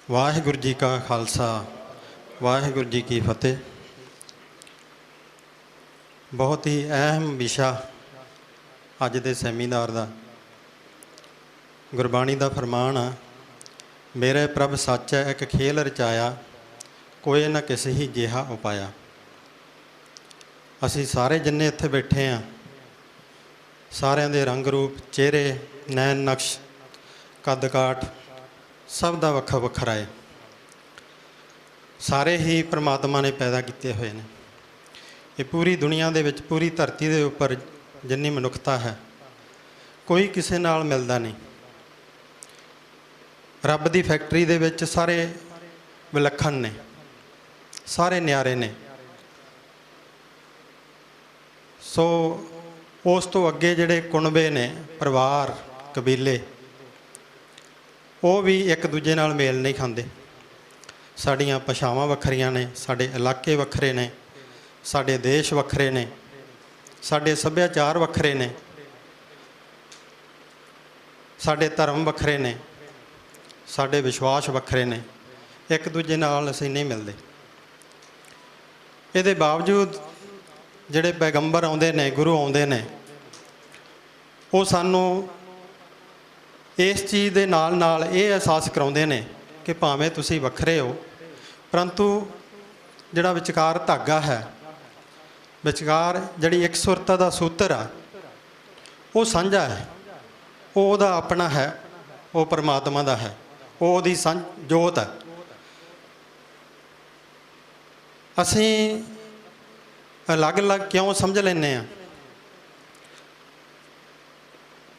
ਵਾਹਿਗੁਰੂ ਜੀ ਕਾ ਖਾਲਸਾ ਵਾਹਿਗੁਰੂ ਜੀ ਕੀ ਫਤਿਹ। ਬਹੁਤ ਹੀ ਅਹਿਮ ਵਿਸ਼ਾ ਅੱਜ ਦੇ ਸੈਮੀਨਾਰ ਦਾ। ਗੁਰਬਾਣੀ ਦਾ ਫਰਮਾਨ ਆ, ਮੇਰੇ ਪ੍ਰਭ ਸੱਚ ਹੈ ਇੱਕ ਖੇਲ ਰਚਾਇਆ, ਕੋਈ ਨਾ ਕਿਸੇ ਹੀ ਜਿਹਾ ਉਪਾਇਆ। ਅਸੀਂ ਸਾਰੇ ਜਿੰਨੇ ਇੱਥੇ ਬੈਠੇ ਹਾਂ, ਸਾਰਿਆਂ ਦੇ ਰੰਗ ਰੂਪ, ਚਿਹਰੇ, ਨੈਣ ਨਕਸ਼, ਕੱਦ ਕਾਠ ਸਭ ਦਾ ਵੱਖਰਾ ਵੱਖਰਾ ਹੈ। ਸਾਰੇ ਹੀ ਪਰਮਾਤਮਾ ਨੇ ਪੈਦਾ ਕੀਤੇ ਹੋਏ ਨੇ। ਇਹ ਪੂਰੀ ਦੁਨੀਆ ਦੇ ਵਿੱਚ, ਪੂਰੀ ਧਰਤੀ ਦੇ ਉੱਪਰ ਜਿੰਨੀ ਮਨੁੱਖਤਾ ਹੈ, ਕੋਈ ਕਿਸੇ ਨਾਲ ਮਿਲਦਾ ਨਹੀਂ। ਰੱਬ ਦੀ ਫੈਕਟਰੀ ਦੇ ਵਿੱਚ ਸਾਰੇ ਵਿਲੱਖਣ ਨੇ, ਸਾਰੇ ਨਿਆਰੇ ਨੇ। ਸੋ ਉਸ ਤੋਂ ਅੱਗੇ ਜਿਹੜੇ ਕੁਣਬੇ ਨੇ, ਪਰਿਵਾਰ, ਕਬੀਲੇ, ਉਹ ਵੀ ਇੱਕ ਦੂਜੇ ਨਾਲ ਮੇਲ ਨਹੀਂ ਖਾਂਦੇ। ਸਾਡੀਆਂ ਭਾਸ਼ਾਵਾਂ ਵੱਖਰੀਆਂ ਨੇ, ਸਾਡੇ ਇਲਾਕੇ ਵੱਖਰੇ ਨੇ, ਸਾਡੇ ਦੇਸ਼ ਵੱਖਰੇ ਨੇ, ਸਾਡੇ ਸੱਭਿਆਚਾਰ ਵੱਖਰੇ ਨੇ, ਸਾਡੇ ਧਰਮ ਵੱਖਰੇ ਨੇ, ਸਾਡੇ ਵਿਸ਼ਵਾਸ ਵੱਖਰੇ ਨੇ। ਇੱਕ ਦੂਜੇ ਨਾਲ ਅਸੀਂ ਨਹੀਂ ਮਿਲਦੇ। ਇਹਦੇ ਬਾਵਜੂਦ ਜਿਹੜੇ ਪੈਗੰਬਰ ਆਉਂਦੇ ਨੇ, ਗੁਰੂ ਆਉਂਦੇ ਨੇ, ਉਹ ਸਾਨੂੰ ਇਸ ਚੀਜ਼ ਦੇ ਨਾਲ ਨਾਲ ਇਹ ਅਹਿਸਾਸ ਕਰਾਉਂਦੇ ਨੇ ਕਿ ਭਾਵੇਂ ਤੁਸੀਂ ਵੱਖਰੇ ਹੋ, ਪਰੰਤੂ ਜਿਹੜਾ ਵਿਚਕਾਰ ਧਾਗਾ ਹੈ, ਵਿਚਕਾਰ ਜਿਹੜੀ ਇਕਸੁਰਤਾ ਦਾ ਸੂਤਰ ਆ, ਉਹ ਸਾਂਝਾ ਹੈ। ਉਹ ਉਹਦਾ ਆਪਣਾ ਹੈ, ਉਹ ਪਰਮਾਤਮਾ ਦਾ ਹੈ, ਉਹ ਉਹਦੀ ਜੋਤ ਹੈ। ਅਸੀਂ ਅਲੱਗ ਅਲੱਗ ਕਿਉਂ ਸਮਝ ਲੈਂਦੇ ਹਾਂ?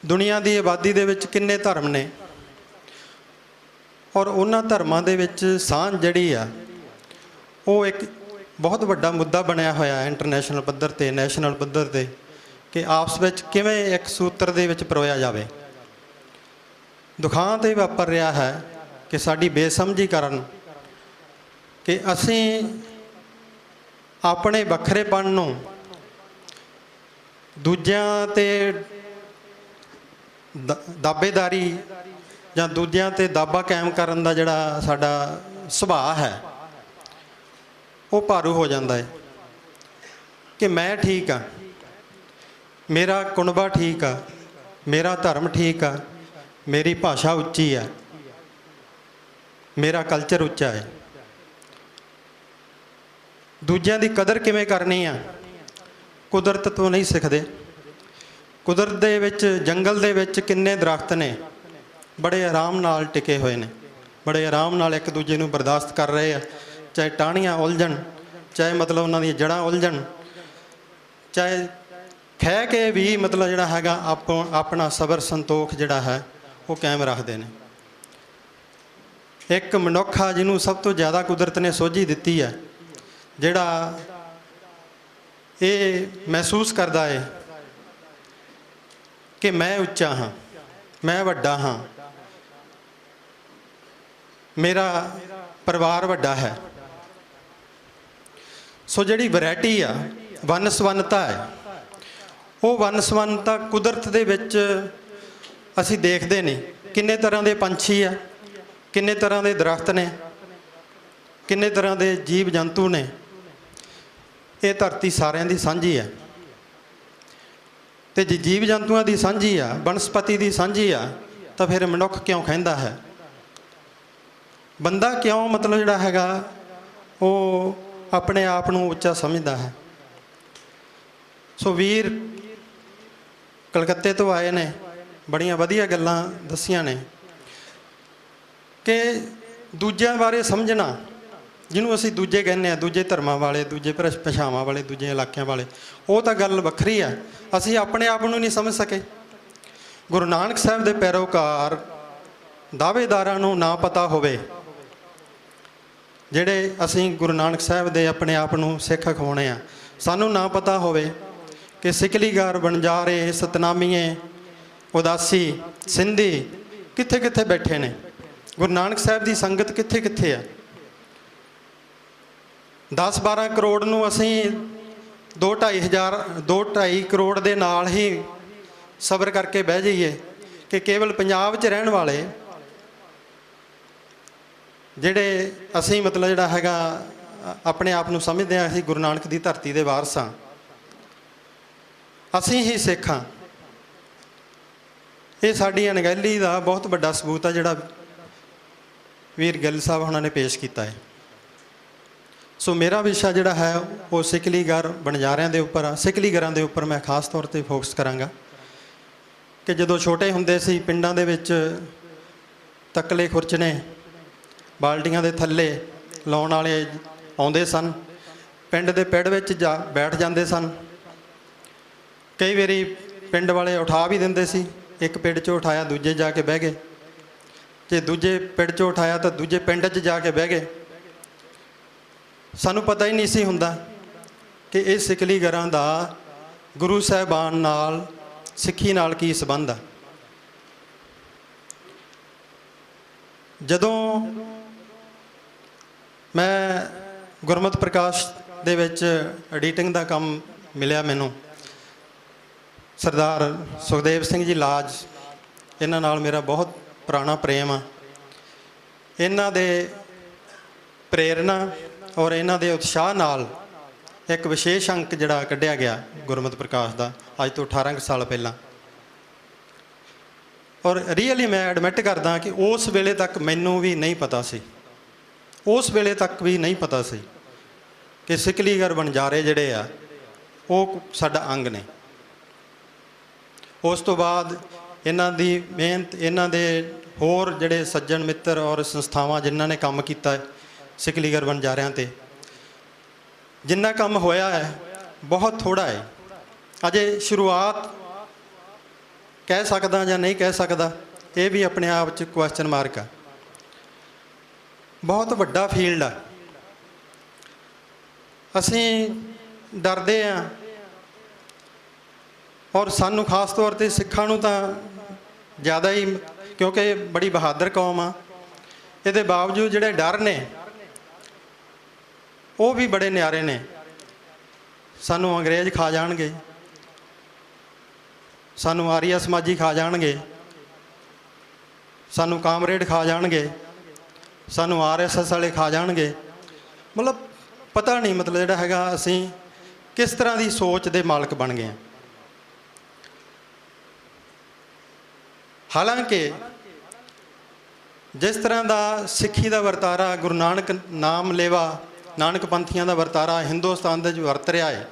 ਦੁਨੀਆ ਦੀ ਆਬਾਦੀ ਦੇ ਵਿੱਚ ਕਿੰਨੇ ਧਰਮ ਨੇ, ਔਰ ਉਹਨਾਂ ਧਰਮਾਂ ਦੇ ਵਿੱਚ ਸਾਂਝ ਜਿਹੜੀ ਆ, ਉਹ ਇੱਕ ਬਹੁਤ ਵੱਡਾ ਮੁੱਦਾ ਬਣਿਆ ਹੋਇਆ ਇੰਟਰਨੈਸ਼ਨਲ ਪੱਧਰ 'ਤੇ, ਨੈਸ਼ਨਲ ਪੱਧਰ 'ਤੇ, ਕਿ ਆਪਸ ਵਿੱਚ ਕਿਵੇਂ ਇੱਕ ਸੂਤਰ ਦੇ ਵਿੱਚ ਪਰੋਇਆ ਜਾਵੇ। ਦੁਖਾਂਤ ਇਹ ਵਾਪਰ ਰਿਹਾ ਹੈ ਕਿ ਸਾਡੀ ਬੇਸਮਝੀ ਕਾਰਨ ਕਿ ਅਸੀਂ ਆਪਣੇ ਵੱਖਰੇਪਣ ਨੂੰ ਦੂਜਿਆਂ 'ਤੇ ਦਾਅਵੇਦਾਰੀ ਜਾਂ ਦੂਜਿਆਂ 'ਤੇ ਦਾਅਵਾ ਕਾਇਮ ਕਰਨ ਦਾ ਜਿਹੜਾ ਸਾਡਾ ਸੁਭਾਅ ਹੈ, ਉਹ ਭਾਰੂ ਹੋ ਜਾਂਦਾ ਹੈ ਕਿ ਮੈਂ ਠੀਕ ਹਾਂ, ਮੇਰਾ ਕੁਣਬਾ ਠੀਕ ਆ, ਮੇਰਾ ਧਰਮ ਠੀਕ ਆ, ਮੇਰੀ ਭਾਸ਼ਾ ਉੱਚੀ ਹੈ, ਮੇਰਾ ਕਲਚਰ ਉੱਚਾ ਹੈ। ਦੂਜਿਆਂ ਦੀ ਕਦਰ ਕਿਵੇਂ ਕਰਨੀ ਆ, ਕੁਦਰਤ ਤੋਂ ਨਹੀਂ ਸਿੱਖਦੇ। ਕੁਦਰਤ ਦੇ ਵਿੱਚ, ਜੰਗਲ ਦੇ ਵਿੱਚ ਕਿੰਨੇ ਦਰੱਖਤ ਨੇ, ਬੜੇ ਆਰਾਮ ਨਾਲ ਟਿਕੇ ਹੋਏ ਨੇ, ਬੜੇ ਆਰਾਮ ਨਾਲ ਇੱਕ ਦੂਜੇ ਨੂੰ ਬਰਦਾਸ਼ਤ ਕਰ ਰਹੇ ਆ। ਚਾਹੇ ਟਾਹਣੀਆਂ ਉਲਝਣ, ਚਾਹੇ ਮਤਲਬ ਉਹਨਾਂ ਦੀਆਂ ਜੜ੍ਹਾਂ ਉਲਝਣ, ਚਾਹੇ ਖਹਿ ਕੇ ਵੀ ਮਤਲਬ ਜਿਹੜਾ ਹੈਗਾ ਆਪਣਾ ਸਬਰ ਸੰਤੋਖ ਜਿਹੜਾ ਹੈ ਉਹ ਕਾਇਮ ਰੱਖਦੇ ਨੇ। ਇੱਕ ਮਨੁੱਖ ਆ ਜਿਹਨੂੰ ਸਭ ਤੋਂ ਜ਼ਿਆਦਾ ਕੁਦਰਤ ਨੇ ਸੋਝੀ ਦਿੱਤੀ ਹੈ, ਜਿਹੜਾ ਇਹ ਮਹਿਸੂਸ ਕਰਦਾ ਹੈ ਕਿ ਮੈਂ ਉੱਚਾ ਹਾਂ, ਮੈਂ ਵੱਡਾ ਹਾਂ, ਮੇਰਾ ਪਰਿਵਾਰ ਵੱਡਾ ਹੈ। ਸੋ ਜਿਹੜੀ ਵੈਰਾਇਟੀ ਆ, ਵੰਨ ਸਵੰਨਤਾ ਹੈ, ਉਹ ਵੰਨ ਸਵੰਨਤਾ ਕੁਦਰਤ ਦੇ ਵਿੱਚ ਅਸੀਂ ਦੇਖਦੇ ਨਹੀਂ। ਕਿੰਨੇ ਤਰ੍ਹਾਂ ਦੇ ਪੰਛੀ ਆ, ਕਿੰਨੇ ਤਰ੍ਹਾਂ ਦੇ ਦਰੱਖਤ ਨੇ, ਕਿੰਨੇ ਤਰ੍ਹਾਂ ਦੇ ਜੀਵ ਜੰਤੂ ਨੇ। ਇਹ ਧਰਤੀ ਸਾਰਿਆਂ ਦੀ ਸਾਂਝੀ ਹੈ। ਅਤੇ ਜੇ ਜੀਵ ਜੰਤੂਆਂ ਦੀ ਸਾਂਝੀ ਆ, ਬਨਸਪਤੀ ਦੀ ਸਾਂਝੀ ਆ, ਤਾਂ ਫਿਰ ਮਨੁੱਖ ਕਿਉਂ ਕਹਿੰਦਾ ਹੈ? ਬੰਦਾ ਕਿਉਂ ਮਤਲਬ ਜਿਹੜਾ ਹੈਗਾ ਉਹ ਆਪਣੇ ਆਪ ਨੂੰ ਉੱਚਾ ਸਮਝਦਾ ਹੈ? ਸੋ ਵੀਰ ਕਲਕੱਤੇ ਤੋਂ ਆਏ ਨੇ, ਬੜੀਆਂ ਵਧੀਆ ਗੱਲਾਂ ਦੱਸੀਆਂ ਨੇ ਕਿ ਦੂਜਿਆਂ ਬਾਰੇ ਸਮਝਣਾ, ਜਿਹਨੂੰ ਅਸੀਂ ਦੂਜੇ ਕਹਿੰਦੇ ਹਾਂ, ਦੂਜੇ ਧਰਮਾਂ ਵਾਲੇ, ਦੂਜੇ ਭਾਸ਼ਾਵਾਂ ਵਾਲੇ, ਦੂਜੇ ਇਲਾਕਿਆਂ ਵਾਲੇ, ਉਹ ਤਾਂ ਗੱਲ ਵੱਖਰੀ ਆ। ਅਸੀਂ ਆਪਣੇ ਆਪ ਨੂੰ ਨਹੀਂ ਸਮਝ ਸਕੇ। ਗੁਰੂ ਨਾਨਕ ਸਾਹਿਬ ਦੇ ਪੈਰੋਕਾਰ ਦਾਅਵੇਦਾਰਾਂ ਨੂੰ ਨਾ ਪਤਾ ਹੋਵੇ, ਜਿਹੜੇ ਅਸੀਂ ਗੁਰੂ ਨਾਨਕ ਸਾਹਿਬ ਦੇ ਆਪਣੇ ਆਪ ਨੂੰ ਸਿੱਖ ਅਖਵਾਉਣੇ ਆ, ਸਾਨੂੰ ਨਾ ਪਤਾ ਹੋਵੇ ਕਿ ਸਿਕਲੀਗਰ, ਵਣਜਾਰੇ, ਸਤਨਾਮੀਏ, ਉਦਾਸੀ, ਸਿੰਧੀ ਕਿੱਥੇ ਕਿੱਥੇ ਬੈਠੇ ਨੇ, ਗੁਰੂ ਨਾਨਕ ਸਾਹਿਬ ਦੀ ਸੰਗਤ ਕਿੱਥੇ ਕਿੱਥੇ ਆ। 10-12 ਕਰੋੜ ਨੂੰ ਅਸੀਂ 2-2.5 ਕਰੋੜ ਦੇ ਨਾਲ ਹੀ ਸਬਰ ਕਰਕੇ ਬਹਿ ਜਾਈਏ ਕਿ ਕੇਵਲ ਪੰਜਾਬ 'ਚ ਰਹਿਣ ਵਾਲੇ ਜਿਹੜੇ ਅਸੀਂ ਮਤਲਬ ਜਿਹੜਾ ਹੈਗਾ ਆਪਣੇ ਆਪ ਨੂੰ ਸਮਝਦੇ ਹਾਂ ਅਸੀਂ ਗੁਰੂ ਨਾਨਕ ਦੀ ਧਰਤੀ ਦੇ ਵਾਰਸ ਹਾਂ, ਅਸੀਂ ਹੀ ਸਿੱਖ ਹਾਂ। ਇਹ ਸਾਡੀ ਅਣਗਹਿਲੀ ਦਾ ਬਹੁਤ ਵੱਡਾ ਸਬੂਤ ਆ ਜਿਹੜਾ ਵੀਰ ਗਿੱਲ ਸਾਹਿਬ ਉਹਨਾਂ ਨੇ ਪੇਸ਼ ਕੀਤਾ ਹੈ। ਸੋ ਮੇਰਾ ਵਿਸ਼ਾ ਜਿਹੜਾ ਹੈ ਉਹ ਸਿਕਲੀ ਗਰ ਵਣਜਾਰਿਆਂ ਦੇ ਉੱਪਰ ਆ। ਸਿਕਲੀ ਗਰਾਂ ਦੇ ਉੱਪਰ ਮੈਂ ਖਾਸ ਤੌਰ 'ਤੇ ਫੋਕਸ ਕਰਾਂਗਾ ਕਿ ਜਦੋਂ ਛੋਟੇ ਹੁੰਦੇ ਸੀ ਪਿੰਡਾਂ ਦੇ ਵਿੱਚ ਤਕਲੇ ਖੁਰਚਣੇ ਬਾਲਟੀਆਂ ਦੇ ਥੱਲੇ ਲਾਉਣ ਵਾਲੇ ਆਉਂਦੇ ਸਨ, ਪਿੰਡ ਦੇ ਪਿੜ ਵਿੱਚ ਜਾ ਬੈਠ ਜਾਂਦੇ ਸਨ। ਕਈ ਵਾਰੀ ਪਿੰਡ ਵਾਲੇ ਉਠਾ ਵੀ ਦਿੰਦੇ ਸੀ, ਇੱਕ ਪਿੰਡ 'ਚੋਂ ਉਠਾਇਆ ਦੂਜੇ ਜਾ ਕੇ ਬਹਿ ਗਏ, ਜੇ ਦੂਜੇ ਪਿੰਡ 'ਚੋਂ ਉਠਾਇਆ ਤਾਂ ਦੂਜੇ ਪਿੰਡ 'ਚ ਜਾ ਕੇ ਬਹਿ ਗਏ। ਸਾਨੂੰ ਪਤਾ ਹੀ ਨਹੀਂ ਸੀ ਹੁੰਦਾ ਕਿ ਇਹ ਸਿਕਲੀ ਗਰਾਂ ਦਾ ਗੁਰੂ ਸਾਹਿਬਾਨ ਨਾਲ, ਸਿੱਖੀ ਨਾਲ ਕੀ ਸੰਬੰਧ ਆ। ਜਦੋਂ ਮੈਂ ਗੁਰਮਤਿ ਪ੍ਰਕਾਸ਼ ਦੇ ਵਿੱਚ ਐਡੀਟਿੰਗ ਦਾ ਕੰਮ ਮਿਲਿਆ ਮੈਨੂੰ, ਸਰਦਾਰ ਸੁਖਦੇਵ ਸਿੰਘ ਜੀ ਲਾਜ, ਇਹਨਾਂ ਨਾਲ ਮੇਰਾ ਬਹੁਤ ਪੁਰਾਣਾ ਪ੍ਰੇਮ ਆ। ਇਹਨਾਂ ਦੇ ਪ੍ਰੇਰਨਾ ਔਰ ਇਹਨਾਂ ਦੇ ਉਤਸ਼ਾਹ ਨਾਲ ਇੱਕ ਵਿਸ਼ੇਸ਼ ਅੰਕ ਜਿਹੜਾ ਕੱਢਿਆ ਗਿਆ ਗੁਰਮਤਿ ਪ੍ਰਕਾਸ਼ ਦਾ ਅੱਜ ਤੋਂ 18 ਸਾਲ ਪਹਿਲਾਂ। ਔਰ ਰੀਅਲੀ ਮੈਂ ਐਡਮਿਟ ਕਰਦਾ ਕਿ ਉਸ ਵੇਲੇ ਤੱਕ ਮੈਨੂੰ ਵੀ ਨਹੀਂ ਪਤਾ ਸੀ, ਉਸ ਵੇਲੇ ਤੱਕ ਵੀ ਨਹੀਂ ਪਤਾ ਸੀ ਕਿ ਸਿਕਲੀ ਗਰ ਵਣਜਾਰੇ ਜਿਹੜੇ ਆ ਉਹ ਸਾਡਾ ਅੰਗ ਨੇ। ਉਸ ਤੋਂ ਬਾਅਦ ਇਹਨਾਂ ਦੀ ਮਿਹਨਤ, ਇਹਨਾਂ ਦੇ ਹੋਰ ਜਿਹੜੇ ਸੱਜਣ ਮਿੱਤਰ ਔਰ ਸੰਸਥਾਵਾਂ ਜਿਨ੍ਹਾਂ ਨੇ ਕੰਮ ਕੀਤਾ ਸਿਕਲੀ ਗਰ ਵਣਜਾਰਿਆਂ 'ਤੇ, ਜਿੰਨਾ ਕੰਮ ਹੋਇਆ ਹੈ ਬਹੁਤ ਥੋੜ੍ਹਾ ਹੈ। ਅਜੇ ਸ਼ੁਰੂਆਤ ਕਹਿ ਸਕਦਾ ਜਾਂ ਨਹੀਂ ਕਹਿ ਸਕਦਾ, ਇਹ ਵੀ ਆਪਣੇ ਆਪ 'ਚ ਕੁਐਸਚਨ ਮਾਰਕ ਆ। ਬਹੁਤ ਵੱਡਾ ਫੀਲਡ ਆ। ਅਸੀਂ ਡਰਦੇ ਹਾਂ ਔਰ ਸਾਨੂੰ ਖਾਸ ਤੌਰ 'ਤੇ ਸਿੱਖਾਂ ਨੂੰ ਤਾਂ ਜ਼ਿਆਦਾ ਹੀ, ਕਿਉਂਕਿ ਬੜੀ ਬਹਾਦਰ ਕੌਮ ਆ। ਇਹਦੇ ਬਾਵਜੂਦ ਜਿਹੜੇ ਡਰ ਨੇ ਉਹ ਵੀ ਬੜੇ ਨਿਆਰੇ ਨੇ। ਸਾਨੂੰ ਅੰਗਰੇਜ਼ ਖਾ ਜਾਣਗੇ, ਸਾਨੂੰ ਆਰੀਆ ਸਮਾਜੀ ਖਾ ਜਾਣਗੇ, ਸਾਨੂੰ ਕਾਮਰੇਡ ਖਾ ਜਾਣਗੇ, ਸਾਨੂੰ RSS ਵਾਲੇ ਖਾ ਜਾਣਗੇ। ਮਤਲਬ ਪਤਾ ਨਹੀਂ ਮਤਲਬ ਜਿਹੜਾ ਹੈਗਾ ਅਸੀਂ ਕਿਸ ਤਰ੍ਹਾਂ ਦੀ ਸੋਚ ਦੇ ਮਾਲਕ ਬਣ ਗਏ ਹਾਂ। ਹਾਲਾਂਕਿ ਜਿਸ ਤਰ੍ਹਾਂ ਦਾ ਸਿੱਖੀ ਦਾ ਵਰਤਾਰਾ, ਗੁਰੂ ਨਾਨਕ ਨਾਮ ਲੇਵਾ, ਨਾਨਕ ਪੰਥੀਆਂ ਦਾ ਵਰਤਾਰਾ ਹਿੰਦੁਸਤਾਨ ਦੇ ਵਿੱਚ ਵਰਤ ਰਿਹਾ ਹੈ,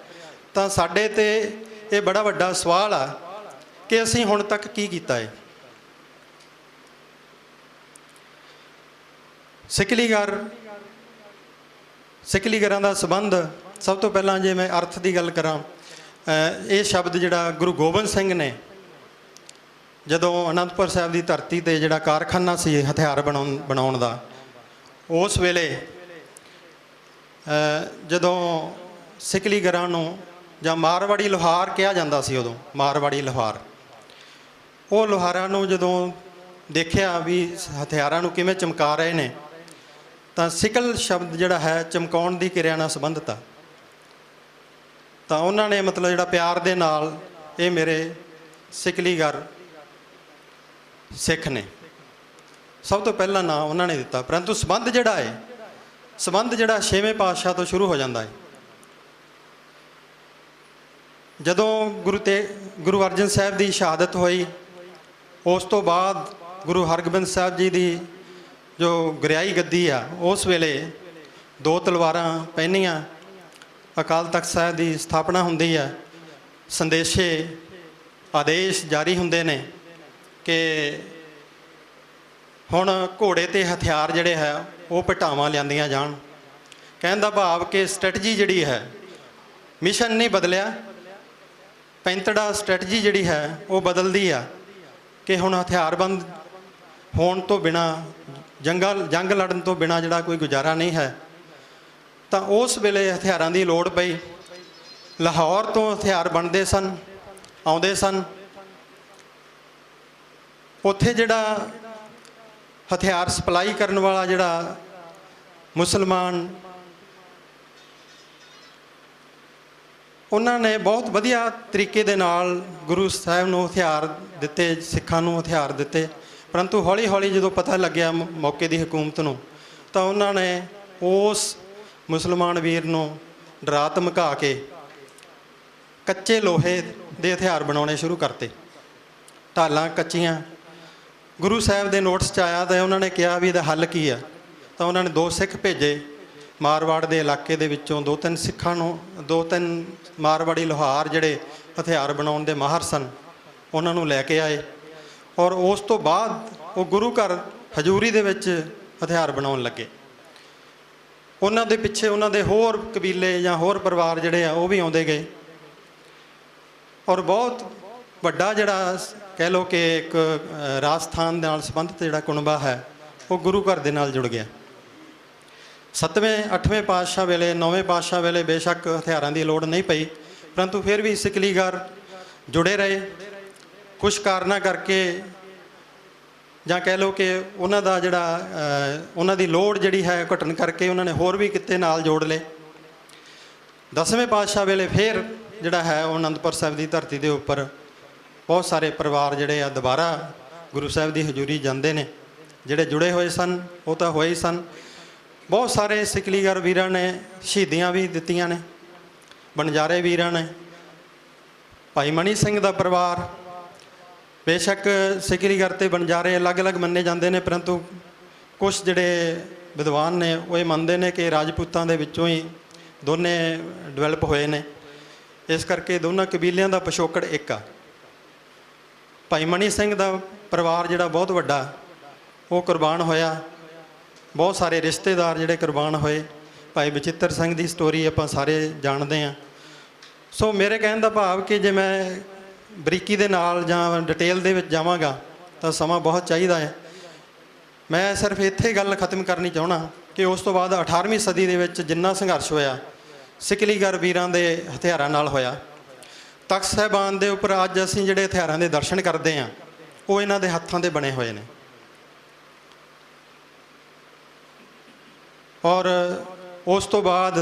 ਤਾਂ ਸਾਡੇ 'ਤੇ ਇਹ ਬੜਾ ਵੱਡਾ ਸਵਾਲ ਆ ਕਿ ਅਸੀਂ ਹੁਣ ਤੱਕ ਕੀ ਕੀਤਾ ਹੈ। ਸਿਕਲੀ ਗਰਾਂ ਦਾ ਸੰਬੰਧ, ਸਭ ਤੋਂ ਪਹਿਲਾਂ ਜੇ ਮੈਂ ਅਰਥ ਦੀ ਗੱਲ ਕਰਾਂ, ਇਹ ਸ਼ਬਦ ਜਿਹੜਾ ਗੁਰੂ ਗੋਬਿੰਦ ਸਿੰਘ ਨੇ ਜਦੋਂ ਅਨੰਦਪੁਰ ਸਾਹਿਬ ਦੀ ਧਰਤੀ 'ਤੇ ਜਿਹੜਾ ਕਾਰਖਾਨਾ ਸੀ ਹਥਿਆਰ ਬਣਾਉਣ ਦਾ, ਉਸ ਵੇਲੇ ਜਦੋਂ ਸਿਕਲੀ ਗਰਾਂ ਨੂੰ ਜਾਂ ਮਾਰਵਾੜੀ ਲੋਹਾਰ ਕਿਹਾ ਜਾਂਦਾ ਸੀ, ਉਦੋਂ ਮਾਰਵਾੜੀ ਲੋਹਾਰ, ਉਹ ਲੋਹਾਰਾਂ ਨੂੰ ਜਦੋਂ ਦੇਖਿਆ ਵੀ ਹਥਿਆਰਾਂ ਨੂੰ ਕਿਵੇਂ ਚਮਕਾ ਰਹੇ ਨੇ, ਤਾਂ ਸਿਕਲ ਸ਼ਬਦ ਜਿਹੜਾ ਹੈ ਚਮਕਾਉਣ ਦੀ ਕਿਰਿਆ ਨਾਲ ਸੰਬੰਧਿਤ ਆ। ਤਾਂ ਉਹਨਾਂ ਨੇ ਮਤਲਬ ਜਿਹੜਾ ਪਿਆਰ ਦੇ ਨਾਲ ਇਹ ਮੇਰੇ ਸਿਕਲੀ ਗਰ ਸਿੱਖ ਨੇ, ਸਭ ਤੋਂ ਪਹਿਲਾਂ ਨਾਂ ਉਹਨਾਂ ਨੇ ਦਿੱਤਾ। ਪਰੰਤੂ ਸੰਬੰਧ ਜਿਹੜਾ ਹੈ, ਸੰਬੰਧ ਜਿਹੜਾ 6ਵੇਂ ਪਾਤਸ਼ਾਹ ਤੋਂ ਸ਼ੁਰੂ ਹੋ ਜਾਂਦਾ ਹੈ। ਜਦੋਂ ਗੁਰੂ ਅਰਜਨ ਸਾਹਿਬ ਦੀ ਸ਼ਹਾਦਤ ਹੋਈ, ਉਸ ਤੋਂ ਬਾਅਦ ਗੁਰੂ ਹਰਗੋਬਿੰਦ ਸਾਹਿਬ ਜੀ ਦੀ ਜੋ ਗੁਰਿਆਈ ਗੱਦੀ ਆ, ਉਸ ਵੇਲੇ 2 ਤਲਵਾਰਾਂ ਪਹਿਨੀਆਂ, ਅਕਾਲ ਤਖਤ ਸਾਹਿਬ ਦੀ ਸਥਾਪਨਾ ਹੁੰਦੀ ਹੈ, ਸੰਦੇਸ਼ੇ ਆਦੇਸ਼ ਜਾਰੀ ਹੁੰਦੇ ਨੇ ਕਿ ਹੁਣ ਘੋੜੇ 'ਤੇ ਹਥਿਆਰ ਜਿਹੜੇ ਹੈ ਉਹ ਭਟਾਵਾਂ ਲਿਆਂਦੀਆਂ ਜਾਣ। ਕਹਿਣ ਦਾ ਭਾਵ ਕਿ ਸਟ੍ਰੈਟਜੀ ਜਿਹੜੀ ਹੈ, ਮਿਸ਼ਨ ਨਹੀਂ ਬਦਲਿਆ, ਪੈਂਤੜਾ ਸਟ੍ਰੈਟਜੀ ਜਿਹੜੀ ਹੈ ਉਹ ਬਦਲਦੀ ਆ ਕਿ ਹੁਣ ਹਥਿਆਰਬੰਦ ਹੋਣ ਤੋਂ ਬਿਨਾਂ, ਜੰਗ ਲੜਨ ਤੋਂ ਬਿਨਾਂ ਜਿਹੜਾ ਕੋਈ ਗੁਜ਼ਾਰਾ ਨਹੀਂ ਹੈ। ਤਾਂ ਉਸ ਵੇਲੇ ਹਥਿਆਰਾਂ ਦੀ ਲੋੜ ਪਈ। ਲਾਹੌਰ ਤੋਂ ਹਥਿਆਰ ਬਣਦੇ ਸਨ, ਆਉਂਦੇ ਸਨ। ਉੱਥੇ ਜਿਹੜਾ ਹਥਿਆਰ ਸਪਲਾਈ ਕਰਨ ਵਾਲਾ ਜਿਹੜਾ ਮੁਸਲਮਾਨ, ਉਹਨਾਂ ਨੇ ਬਹੁਤ ਵਧੀਆ ਤਰੀਕੇ ਦੇ ਨਾਲ ਗੁਰੂ ਸਾਹਿਬ ਨੂੰ ਹਥਿਆਰ ਦਿੱਤੇ, ਸਿੱਖਾਂ ਨੂੰ ਹਥਿਆਰ ਦਿੱਤੇ। ਪਰੰਤੂ ਹੌਲੀ ਹੌਲੀ ਜਦੋਂ ਪਤਾ ਲੱਗਿਆ ਮੌਕੇ ਦੀ ਹਕੂਮਤ ਨੂੰ, ਤਾਂ ਉਹਨਾਂ ਨੇ ਉਸ ਮੁਸਲਮਾਨ ਵੀਰ ਨੂੰ ਡਰਾ ਧਮਕਾ ਕੇ ਕੱਚੇ ਲੋਹੇ ਦੇ ਹਥਿਆਰ ਬਣਾਉਣੇ ਸ਼ੁਰੂ ਕਰਤੇ। ਢਾਲਾਂ ਕੱਚੀਆਂ ਗੁਰੂ ਸਾਹਿਬ ਦੇ ਨੋਟਿਸ 'ਚ ਆਇਆ ਤਾਂ ਉਹਨਾਂ ਨੇ ਕਿਹਾ ਵੀ ਇਹਦਾ ਹੱਲ ਕੀ ਆ। ਤਾਂ ਉਹਨਾਂ ਨੇ 2 ਸਿੱਖ ਭੇਜੇ ਮਾਰਵਾੜ ਦੇ ਇਲਾਕੇ ਦੇ ਵਿੱਚੋਂ, 2-3 ਸਿੱਖਾਂ ਨੂੰ, 2-3 ਮਾਰਵਾੜੀ ਲੋਹਾਰ ਜਿਹੜੇ ਹਥਿਆਰ ਬਣਾਉਣ ਦੇ ਮਾਹਰ ਸਨ, ਉਹਨਾਂ ਨੂੰ ਲੈ ਕੇ ਆਏ। ਔਰ ਉਸ ਤੋਂ ਬਾਅਦ ਉਹ ਗੁਰੂ ਘਰ ਹਜ਼ੂਰੀ ਦੇ ਵਿੱਚ ਹਥਿਆਰ ਬਣਾਉਣ ਲੱਗੇ। ਉਹਨਾਂ ਦੇ ਪਿੱਛੇ ਉਹਨਾਂ ਦੇ ਹੋਰ ਕਬੀਲੇ ਜਾਂ ਹੋਰ ਪਰਿਵਾਰ ਜਿਹੜੇ ਆ ਉਹ ਵੀ ਆਉਂਦੇ ਗਏ। ਔਰ ਬਹੁਤ ਵੱਡਾ ਜਿਹੜਾ ਕਹਿ ਲਓ ਕਿ ਇੱਕ ਰਾਜਸਥਾਨ ਦੇ ਨਾਲ ਸੰਬੰਧਿਤ ਜਿਹੜਾ ਕੁਨਬਾ ਹੈ ਉਹ ਗੁਰੂ ਘਰ ਦੇ ਨਾਲ ਜੁੜ ਗਿਆ। 7ਵੇਂ 8ਵੇਂ ਪਾਤਸ਼ਾਹ ਵੇਲੇ, 9ਵੇਂ ਪਾਤਸ਼ਾਹ ਵੇਲੇ ਬੇਸ਼ੱਕ ਹਥਿਆਰਾਂ ਦੀ ਲੋੜ ਨਹੀਂ ਪਈ, ਪਰੰਤੂ ਫਿਰ ਵੀ ਸਿਕਲੀਗਰ ਜੁੜੇ ਰਹੇ। ਕੁਛ ਕਾਰਨਾਂ ਕਰਕੇ ਜਾਂ ਕਹਿ ਲਓ ਕਿ ਉਹਨਾਂ ਦਾ ਜਿਹੜਾ ਉਹਨਾਂ ਦੀ ਲੋੜ ਜਿਹੜੀ ਹੈ ਘਟਣ ਕਰਕੇ ਉਹਨਾਂ ਨੇ ਹੋਰ ਵੀ ਕਿੱਤੇ ਨਾਲ ਜੋੜ ਲਏ। 10ਵੇਂ ਪਾਤਸ਼ਾਹ ਵੇਲੇ ਫਿਰ ਜਿਹੜਾ ਹੈ ਉਹ ਅਨੰਦਪੁਰ ਸਾਹਿਬ ਦੀ ਧਰਤੀ ਦੇ ਉੱਪਰ ਬਹੁਤ ਸਾਰੇ ਪਰਿਵਾਰ ਜਿਹੜੇ ਆ ਦੁਬਾਰਾ ਗੁਰੂ ਸਾਹਿਬ ਦੀ ਹਜ਼ੂਰੀ ਜਾਂਦੇ ਨੇ। ਜਿਹੜੇ ਜੁੜੇ ਹੋਏ ਸਨ ਉਹ ਤਾਂ ਹੋਏ ਹੀ ਸਨ। ਬਹੁਤ ਸਾਰੇ ਸਿਕਲੀਗਰ ਵੀਰਾਂ ਨੇ ਸ਼ਹੀਦੀਆਂ ਵੀ ਦਿੱਤੀਆਂ ਨੇ। ਬਣਜਾਰੇ ਵੀਰਾਂ ਨੇ, ਭਾਈ ਮਣੀ ਸਿੰਘ ਦਾ ਪਰਿਵਾਰ, ਬੇਸ਼ੱਕ ਸਿਕਲੀਗਰ ਅਤੇ ਬਣਜਾਰੇ ਅਲੱਗ-ਅਲੱਗ ਮੰਨੇ ਜਾਂਦੇ ਨੇ, ਪਰੰਤੂ ਕੁਛ ਜਿਹੜੇ ਵਿਦਵਾਨ ਨੇ ਉਹ ਇਹ ਮੰਨਦੇ ਨੇ ਕਿ ਰਾਜਪੂਤਾਂ ਦੇ ਵਿੱਚੋਂ ਹੀ ਦੋਨੇ ਡਿਵੈਲਪ ਹੋਏ ਨੇ। ਇਸ ਕਰਕੇ ਦੋਨਾਂ ਕਬੀਲਿਆਂ ਦਾ ਪਿਛੋਕੜ ਇੱਕ ਆ। ਭਾਈ ਮਣੀ ਸਿੰਘ ਦਾ ਪਰਿਵਾਰ ਜਿਹੜਾ ਬਹੁਤ ਵੱਡਾ ਉਹ ਕੁਰਬਾਨ ਹੋਇਆ। ਬਹੁਤ ਸਾਰੇ ਰਿਸ਼ਤੇਦਾਰ ਜਿਹੜੇ ਕੁਰਬਾਨ ਹੋਏ। ਭਾਈ ਬਚਿੱਤਰ ਸਿੰਘ ਦੀ ਸਟੋਰੀ ਆਪਾਂ ਸਾਰੇ ਜਾਣਦੇ ਹਾਂ। ਸੋ ਮੇਰੇ ਕਹਿਣ ਦਾ ਭਾਵ ਕਿ ਜੇ ਮੈਂ ਬਰੀਕੀ ਦੇ ਨਾਲ ਜਾਂ ਡਿਟੇਲ ਦੇ ਵਿੱਚ ਜਾਵਾਂਗਾ ਤਾਂ ਸਮਾਂ ਬਹੁਤ ਚਾਹੀਦਾ ਹੈ। ਮੈਂ ਸਿਰਫ ਇੱਥੇ ਗੱਲ ਖਤਮ ਕਰਨੀ ਚਾਹੁੰਦਾ ਕਿ ਉਸ ਤੋਂ ਬਾਅਦ 18ਵੀਂ ਸਦੀ ਦੇ ਵਿੱਚ ਜਿੰਨਾ ਸੰਘਰਸ਼ ਹੋਇਆ ਸਿਕਲੀਗਰ ਵੀਰਾਂ ਦੇ ਹਥਿਆਰਾਂ ਨਾਲ ਹੋਇਆ। ਤਖ਼ਤ ਸਾਹਿਬਾਨ ਦੇ ਉੱਪਰ ਅੱਜ ਅਸੀਂ ਜਿਹੜੇ ਹਥਿਆਰਾਂ ਦੇ ਦਰਸ਼ਨ ਕਰਦੇ ਹਾਂ ਉਹ ਇਹਨਾਂ ਦੇ ਹੱਥਾਂ ਦੇ ਬਣੇ ਹੋਏ ਨੇ। ਔਰ ਉਸ ਤੋਂ ਬਾਅਦ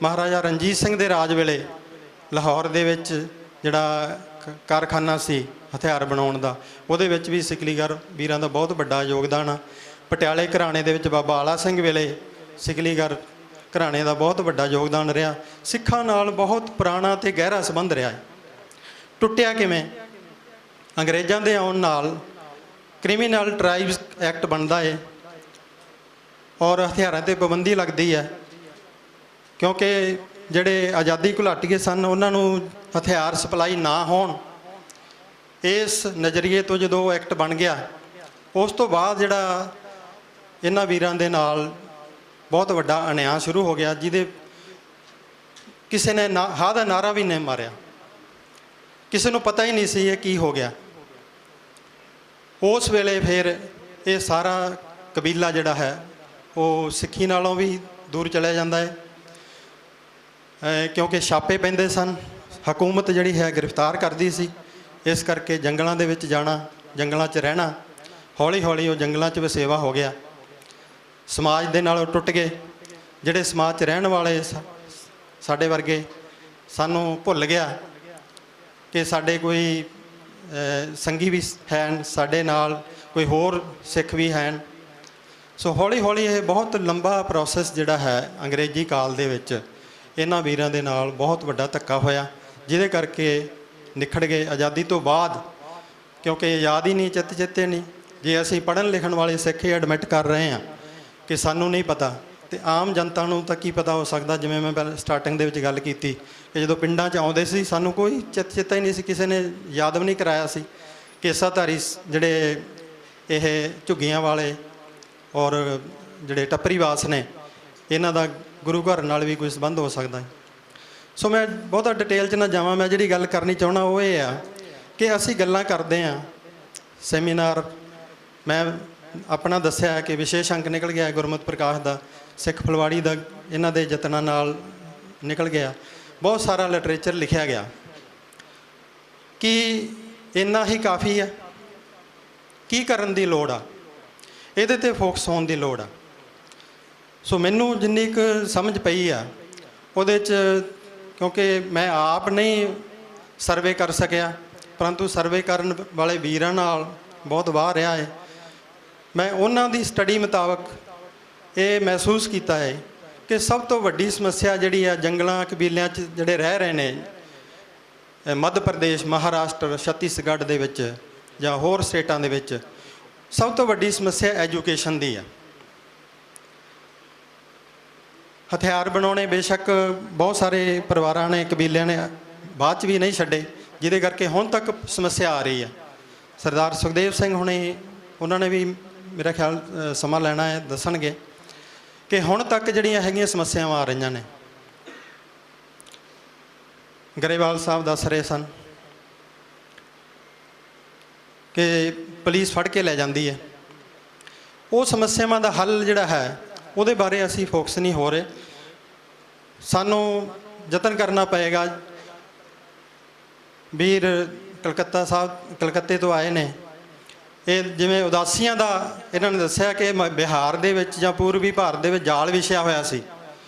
ਮਹਾਰਾਜਾ ਰਣਜੀਤ ਸਿੰਘ ਦੇ ਰਾਜ ਵੇਲੇ ਲਾਹੌਰ ਦੇ ਵਿੱਚ ਜਿਹੜਾ ਕਾਰਖਾਨਾ ਸੀ ਹਥਿਆਰ ਬਣਾਉਣ ਦਾ, ਉਹਦੇ ਵਿੱਚ ਵੀ ਸਿਕਲੀਗਰ ਵੀਰਾਂ ਦਾ ਬਹੁਤ ਵੱਡਾ ਯੋਗਦਾਨ ਆ। ਪਟਿਆਲੇ ਘਰਾਣੇ ਦੇ ਵਿੱਚ ਬਾਬਾ ਆਲਾ ਸਿੰਘ ਵੇਲੇ ਸਿਕਲੀਗਰ ਘਰਾਣੇ ਦਾ ਬਹੁਤ ਵੱਡਾ ਯੋਗਦਾਨ ਰਿਹਾ। ਸਿੱਖਾਂ ਨਾਲ ਬਹੁਤ ਪੁਰਾਣਾ ਅਤੇ ਗਹਿਰਾ ਸੰਬੰਧ ਰਿਹਾ ਹੈ। ਟੁੱਟਿਆ ਕਿਵੇਂ? ਅੰਗਰੇਜ਼ਾਂ ਦੇ ਆਉਣ ਨਾਲ ਕ੍ਰਿਮੀਨਲ ਟਰਾਈਬਸ ਐਕਟ ਬਣਦਾ ਹੈ ਔਰ ਹਥਿਆਰਾਂ 'ਤੇ ਪਾਬੰਦੀ ਲੱਗਦੀ ਹੈ, ਕਿਉਂਕਿ ਜਿਹੜੇ ਆਜ਼ਾਦੀ ਘੁਲਾਟੀਏ ਸਨ ਉਹਨਾਂ ਨੂੰ ਹਥਿਆਰ ਸਪਲਾਈ ਨਾ ਹੋਣ। ਇਸ ਨਜ਼ਰੀਏ ਤੋਂ ਜਦੋਂ ਐਕਟ ਬਣ ਗਿਆ ਉਸ ਤੋਂ ਬਾਅਦ ਜਿਹੜਾ ਇਹਨਾਂ ਵੀਰਾਂ ਦੇ ਨਾਲ ਬਹੁਤ ਵੱਡਾ ਅਨਿਆਂ ਸ਼ੁਰੂ ਹੋ ਗਿਆ, ਜਿਹਦੇ ਕਿਸੇ ਨੇ ਹਾਂ ਦਾ ਨਾਰਾ ਵੀ ਨਹੀਂ ਮਾਰਿਆ। ਕਿਸੇ ਨੂੰ ਪਤਾ ਹੀ ਨਹੀਂ ਸੀ ਇਹ ਕੀ ਹੋ ਗਿਆ। ਉਸ ਵੇਲੇ ਫਿਰ ਇਹ ਸਾਰਾ ਕਬੀਲਾ ਜਿਹੜਾ ਹੈ ਉਹ ਸਿੱਖੀ ਨਾਲੋਂ ਵੀ ਦੂਰ ਚਲਿਆ ਜਾਂਦਾ ਹੈ, ਕਿਉਂਕਿ ਛਾਪੇ ਪੈਂਦੇ ਸਨ। ਹਕੂਮਤ ਜਿਹੜੀ ਹੈ ਗ੍ਰਿਫਤਾਰ ਕਰਦੀ ਸੀ। ਇਸ ਕਰਕੇ ਜੰਗਲਾਂ ਦੇ ਵਿੱਚ ਜਾਣਾ, ਜੰਗਲਾਂ 'ਚ ਰਹਿਣਾ, ਹੌਲੀ ਹੌਲੀ ਉਹ ਜੰਗਲਾਂ 'ਚ ਵਸੇਵਾ ਹੋ ਗਿਆ। ਸਮਾਜ ਦੇ ਨਾਲ ਟੁੱਟ ਗਏ। ਜਿਹੜੇ ਸਮਾਜ 'ਚ ਰਹਿਣ ਵਾਲੇ ਸਾਡੇ ਵਰਗੇ, ਸਾਨੂੰ ਭੁੱਲ ਗਿਆ ਕਿ ਸਾਡੇ ਕੋਈ ਸੰਗੀ ਵੀ ਹਨ, ਸਾਡੇ ਨਾਲ ਕੋਈ ਹੋਰ ਸਿੱਖ ਵੀ ਹਨ। ਸੋ ਹੌਲੀ ਹੌਲੀ ਇਹ ਬਹੁਤ ਲੰਬਾ ਪ੍ਰੋਸੈਸ ਜਿਹੜਾ ਹੈ ਅੰਗਰੇਜ਼ੀ ਕਾਲ ਦੇ ਵਿੱਚ ਇਹਨਾਂ ਵੀਰਾਂ ਦੇ ਨਾਲ ਬਹੁਤ ਵੱਡਾ ਧੱਕਾ ਹੋਇਆ, ਜਿਹਦੇ ਕਰਕੇ ਨਿਖੜ ਗਏ। ਆਜ਼ਾਦੀ ਤੋਂ ਬਾਅਦ ਕਿਉਂਕਿ ਯਾਦ ਹੀ ਨਹੀਂ, ਚੇਤੇ ਨਹੀਂ। ਜੇ ਅਸੀਂ ਪੜ੍ਹਨ ਲਿਖਣ ਵਾਲੇ ਸਿੱਖ ਇਹ ਐਡਮਿਟ ਕਰ ਰਹੇ ਹਾਂ ਕਿ ਸਾਨੂੰ ਨਹੀਂ ਪਤਾ, ਅਤੇ ਆਮ ਜਨਤਾ ਨੂੰ ਤਾਂ ਕੀ ਪਤਾ ਹੋ ਸਕਦਾ। ਜਿਵੇਂ ਮੈਂ ਪਹਿਲਾਂ ਸਟਾਰਟਿੰਗ ਦੇ ਵਿੱਚ ਗੱਲ ਕੀਤੀ ਕਿ ਜਦੋਂ ਪਿੰਡਾਂ 'ਚ ਆਉਂਦੇ ਸੀ ਸਾਨੂੰ ਕੋਈ ਚੇਤਾ ਹੀ ਨਹੀਂ ਸੀ, ਕਿਸੇ ਨੇ ਯਾਦ ਵੀ ਨਹੀਂ ਕਰਾਇਆ ਸੀ। ਕੇਸਾਧਾਰੀ ਜਿਹੜੇ ਇਹ ਝੁੱਗੀਆਂ ਵਾਲੇ ਔਰ ਜਿਹੜੇ ਟੱਪਰੀਵਾਸ ਨੇ, ਇਹਨਾਂ ਦਾ ਗੁਰੂ ਘਰ ਨਾਲ ਵੀ ਕੋਈ ਸੰਬੰਧ ਹੋ ਸਕਦਾ ਹੈ। ਸੋ ਮੈਂ ਬਹੁਤਾ ਡਿਟੇਲ 'ਚ ਨਾ ਜਾਵਾਂ। ਮੈਂ ਜਿਹੜੀ ਗੱਲ ਕਰਨੀ ਚਾਹੁੰਦਾ ਉਹ ਇਹ ਆ ਕਿ ਅਸੀਂ ਗੱਲਾਂ ਕਰਦੇ ਹਾਂ ਸੈਮੀਨਾਰ, ਮੈਂ ਆਪਣਾ ਦੱਸਿਆ ਕਿ ਵਿਸ਼ੇਸ਼ ਅੰਕ ਨਿਕਲ ਗਿਆ ਗੁਰਮਤਿ ਪ੍ਰਕਾਸ਼ ਦਾ, ਸਿੱਖ ਫੁਲਵਾੜੀ ਦਾ, ਇਹਨਾਂ ਦੇ ਯਤਨਾਂ ਨਾਲ ਨਿਕਲ ਗਿਆ। ਬਹੁਤ ਸਾਰਾ ਲਿਟਰੇਚਰ ਲਿਖਿਆ ਗਿਆ। ਕੀ ਇੰਨਾ ਹੀ ਕਾਫੀ ਹੈ? ਕੀ ਕਰਨ ਦੀ ਲੋੜ ਆ? ਇਹਦੇ 'ਤੇ ਫੋਕਸ ਹੋਣ ਦੀ ਲੋੜ ਆ। ਸੋ ਮੈਨੂੰ ਜਿੰਨੀ ਕੁ ਸਮਝ ਪਈ ਆ ਉਹਦੇ 'ਚ, ਕਿਉਂਕਿ ਮੈਂ ਆਪ ਨਹੀਂ ਸਰਵੇ ਕਰ ਸਕਿਆ, ਪਰੰਤੂ ਸਰਵੇ ਕਰਨ ਵਾਲੇ ਵੀਰਾਂ ਨਾਲ ਬਹੁਤ ਵਾਹ ਰਿਹਾ ਹੈ। ਮੈਂ ਉਹਨਾਂ ਦੀ ਸਟੱਡੀ ਮੁਤਾਬਕ ਇਹ ਮਹਿਸੂਸ ਕੀਤਾ ਹੈ ਕਿ ਸਭ ਤੋਂ ਵੱਡੀ ਸਮੱਸਿਆ ਜਿਹੜੀ ਆ ਜੰਗਲਾਂ ਕਬੀਲਿਆਂ 'ਚ ਜਿਹੜੇ ਰਹਿ ਰਹੇ ਨੇ ਮੱਧ ਪ੍ਰਦੇਸ਼, ਮਹਾਰਾਸ਼ਟਰ, ਛੱਤੀਸਗੜ੍ਹ ਦੇ ਵਿੱਚ ਜਾਂ ਹੋਰ ਸਟੇਟਾਂ ਦੇ ਵਿੱਚ, ਸਭ ਤੋਂ ਵੱਡੀ ਸਮੱਸਿਆ ਐਜੂਕੇਸ਼ਨ ਦੀ ਆ। ਹਥਿਆਰ ਬਣਾਉਣੇ ਬੇਸ਼ੱਕ ਬਹੁਤ ਸਾਰੇ ਪਰਿਵਾਰਾਂ ਨੇ, ਕਬੀਲਿਆਂ ਨੇ ਬਾਅਦ 'ਚ ਵੀ ਨਹੀਂ ਛੱਡੇ, ਜਿਹਦੇ ਕਰਕੇ ਹੁਣ ਤੱਕ ਸਮੱਸਿਆ ਆ ਰਹੀ ਹੈ। ਸਰਦਾਰ ਸੁਖਦੇਵ ਸਿੰਘ ਹੁਣੇ, ਉਹਨਾਂ ਨੇ ਵੀ ਮੇਰਾ ਖਿਆਲ ਸਮਾਂ ਲੈਣਾ ਹੈ, ਦੱਸਣਗੇ ਕਿ ਹੁਣ ਤੱਕ ਜਿਹੜੀਆਂ ਹੈਗੀਆਂ ਸਮੱਸਿਆਵਾਂ ਆ ਰਹੀਆਂ ਨੇ। ਗਰੇਵਾਲ ਸਾਹਿਬ ਦੱਸ ਰਹੇ ਸਨ ਕਿ ਪੁਲਿਸ ਫੜ ਕੇ ਲੈ ਜਾਂਦੀ ਹੈ। ਉਹ ਸਮੱਸਿਆਵਾਂ ਦਾ ਹੱਲ ਜਿਹੜਾ ਹੈ ਉਹਦੇ ਬਾਰੇ ਅਸੀਂ ਫੋਕਸ ਨਹੀਂ ਹੋ ਰਹੇ। ਸਾਨੂੰ ਯਤਨ ਕਰਨਾ ਪਏਗਾ। ਵੀਰ ਕਲਕੱਤਾ ਸਾਹਿਬ ਕਲਕੱਤੇ ਤੋਂ ਆਏ ਨੇ, ਇਹ ਜਿਵੇਂ ਉਦਾਸੀਆਂ ਦਾ ਇਹਨਾਂ ਨੇ ਦੱਸਿਆ ਕਿ ਬਿਹਾਰ ਦੇ ਵਿੱਚ ਜਾਂ ਪੂਰਬੀ ਭਾਰਤ ਦੇ ਵਿੱਚ ਜਾਲ ਵਿਛਿਆ ਹੋਇਆ ਸੀ।